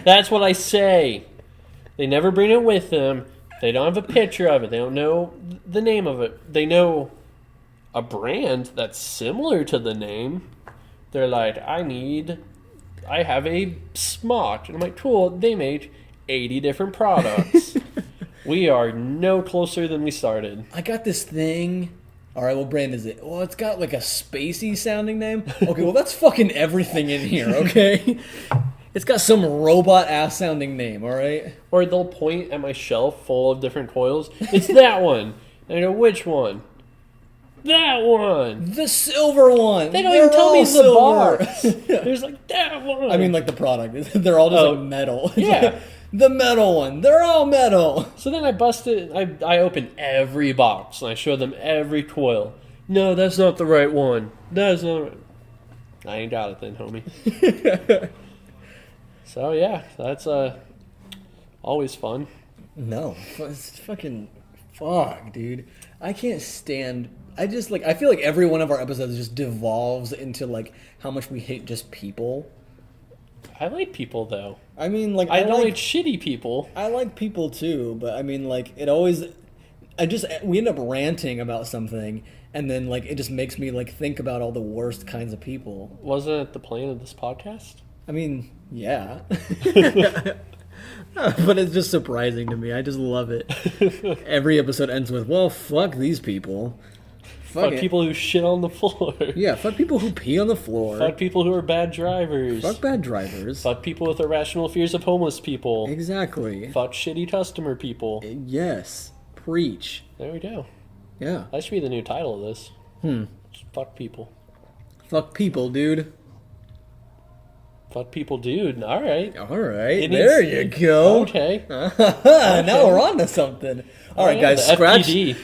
Speaker 1: That's what I say. They never bring it with them. They don't have a picture of it. They don't know the name of it. They know a brand that's similar to the name. They're like, I have a smock. And I'm like, cool, they make 80 different products. We are no closer than we started.
Speaker 2: I got this thing. All right, what brand is it? Well, it's got like a spacey sounding name. Okay, well, that's fucking everything in here, okay? It's got some robot ass sounding name, all right?
Speaker 1: Or they'll point at my shelf full of different coils. It's that one. And I go, which one? That one.
Speaker 2: The silver one.
Speaker 1: They don't even tell me the box. There's like that one.
Speaker 2: I mean, like the product. They're all just like metal. It's
Speaker 1: yeah.
Speaker 2: Like, the metal one. They're all metal.
Speaker 1: So then I busted. I open every box and I show them every coil. No, that's not the right one. That's not right. I ain't got it then, homie. So yeah, that's always fun.
Speaker 2: No, it's fucking fuck, dude. I can't stand. I feel like every one of our episodes just devolves into like how much we hate just people.
Speaker 1: I like people though.
Speaker 2: I mean, like
Speaker 1: I don't like shitty people.
Speaker 2: I like people too, but I mean, like we end up ranting about something, and then like it just makes me like think about all the worst kinds of people.
Speaker 1: Wasn't it the plan of this podcast?
Speaker 2: I mean, yeah. But it's just surprising to me. I just love it. Every episode ends with, well, fuck these people.
Speaker 1: Fuck people who shit on the floor.
Speaker 2: Yeah, fuck people who pee on the floor.
Speaker 1: Fuck people who are bad drivers.
Speaker 2: Fuck bad drivers.
Speaker 1: Fuck people with irrational fears of homeless people.
Speaker 2: Exactly.
Speaker 1: Fuck shitty customer people.
Speaker 2: Yes. Preach.
Speaker 1: There we go.
Speaker 2: Yeah.
Speaker 1: That should be the new title of this. Just fuck people.
Speaker 2: Fuck people, dude.
Speaker 1: Fuck people, dude. All right.
Speaker 2: There you go.
Speaker 1: Okay.
Speaker 2: Now we're on to something. All right, guys.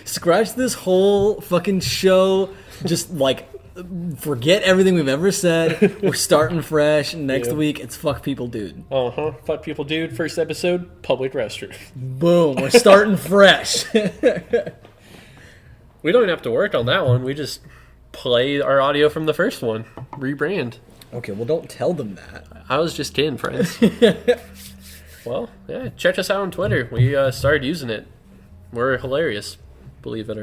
Speaker 2: Scratch this whole fucking show. Just like forget everything we've ever said. We're starting fresh. Next week, it's fuck people, dude.
Speaker 1: Fuck people, dude. First episode, public restroom.
Speaker 2: Boom. We're starting fresh.
Speaker 1: We don't even have to work on that one. We just play our audio from the first one. Rebrand.
Speaker 2: Okay, well, don't tell them that.
Speaker 1: I was just kidding, friends. Well, yeah, check us out on Twitter. We started using it. We're hilarious, believe it or not.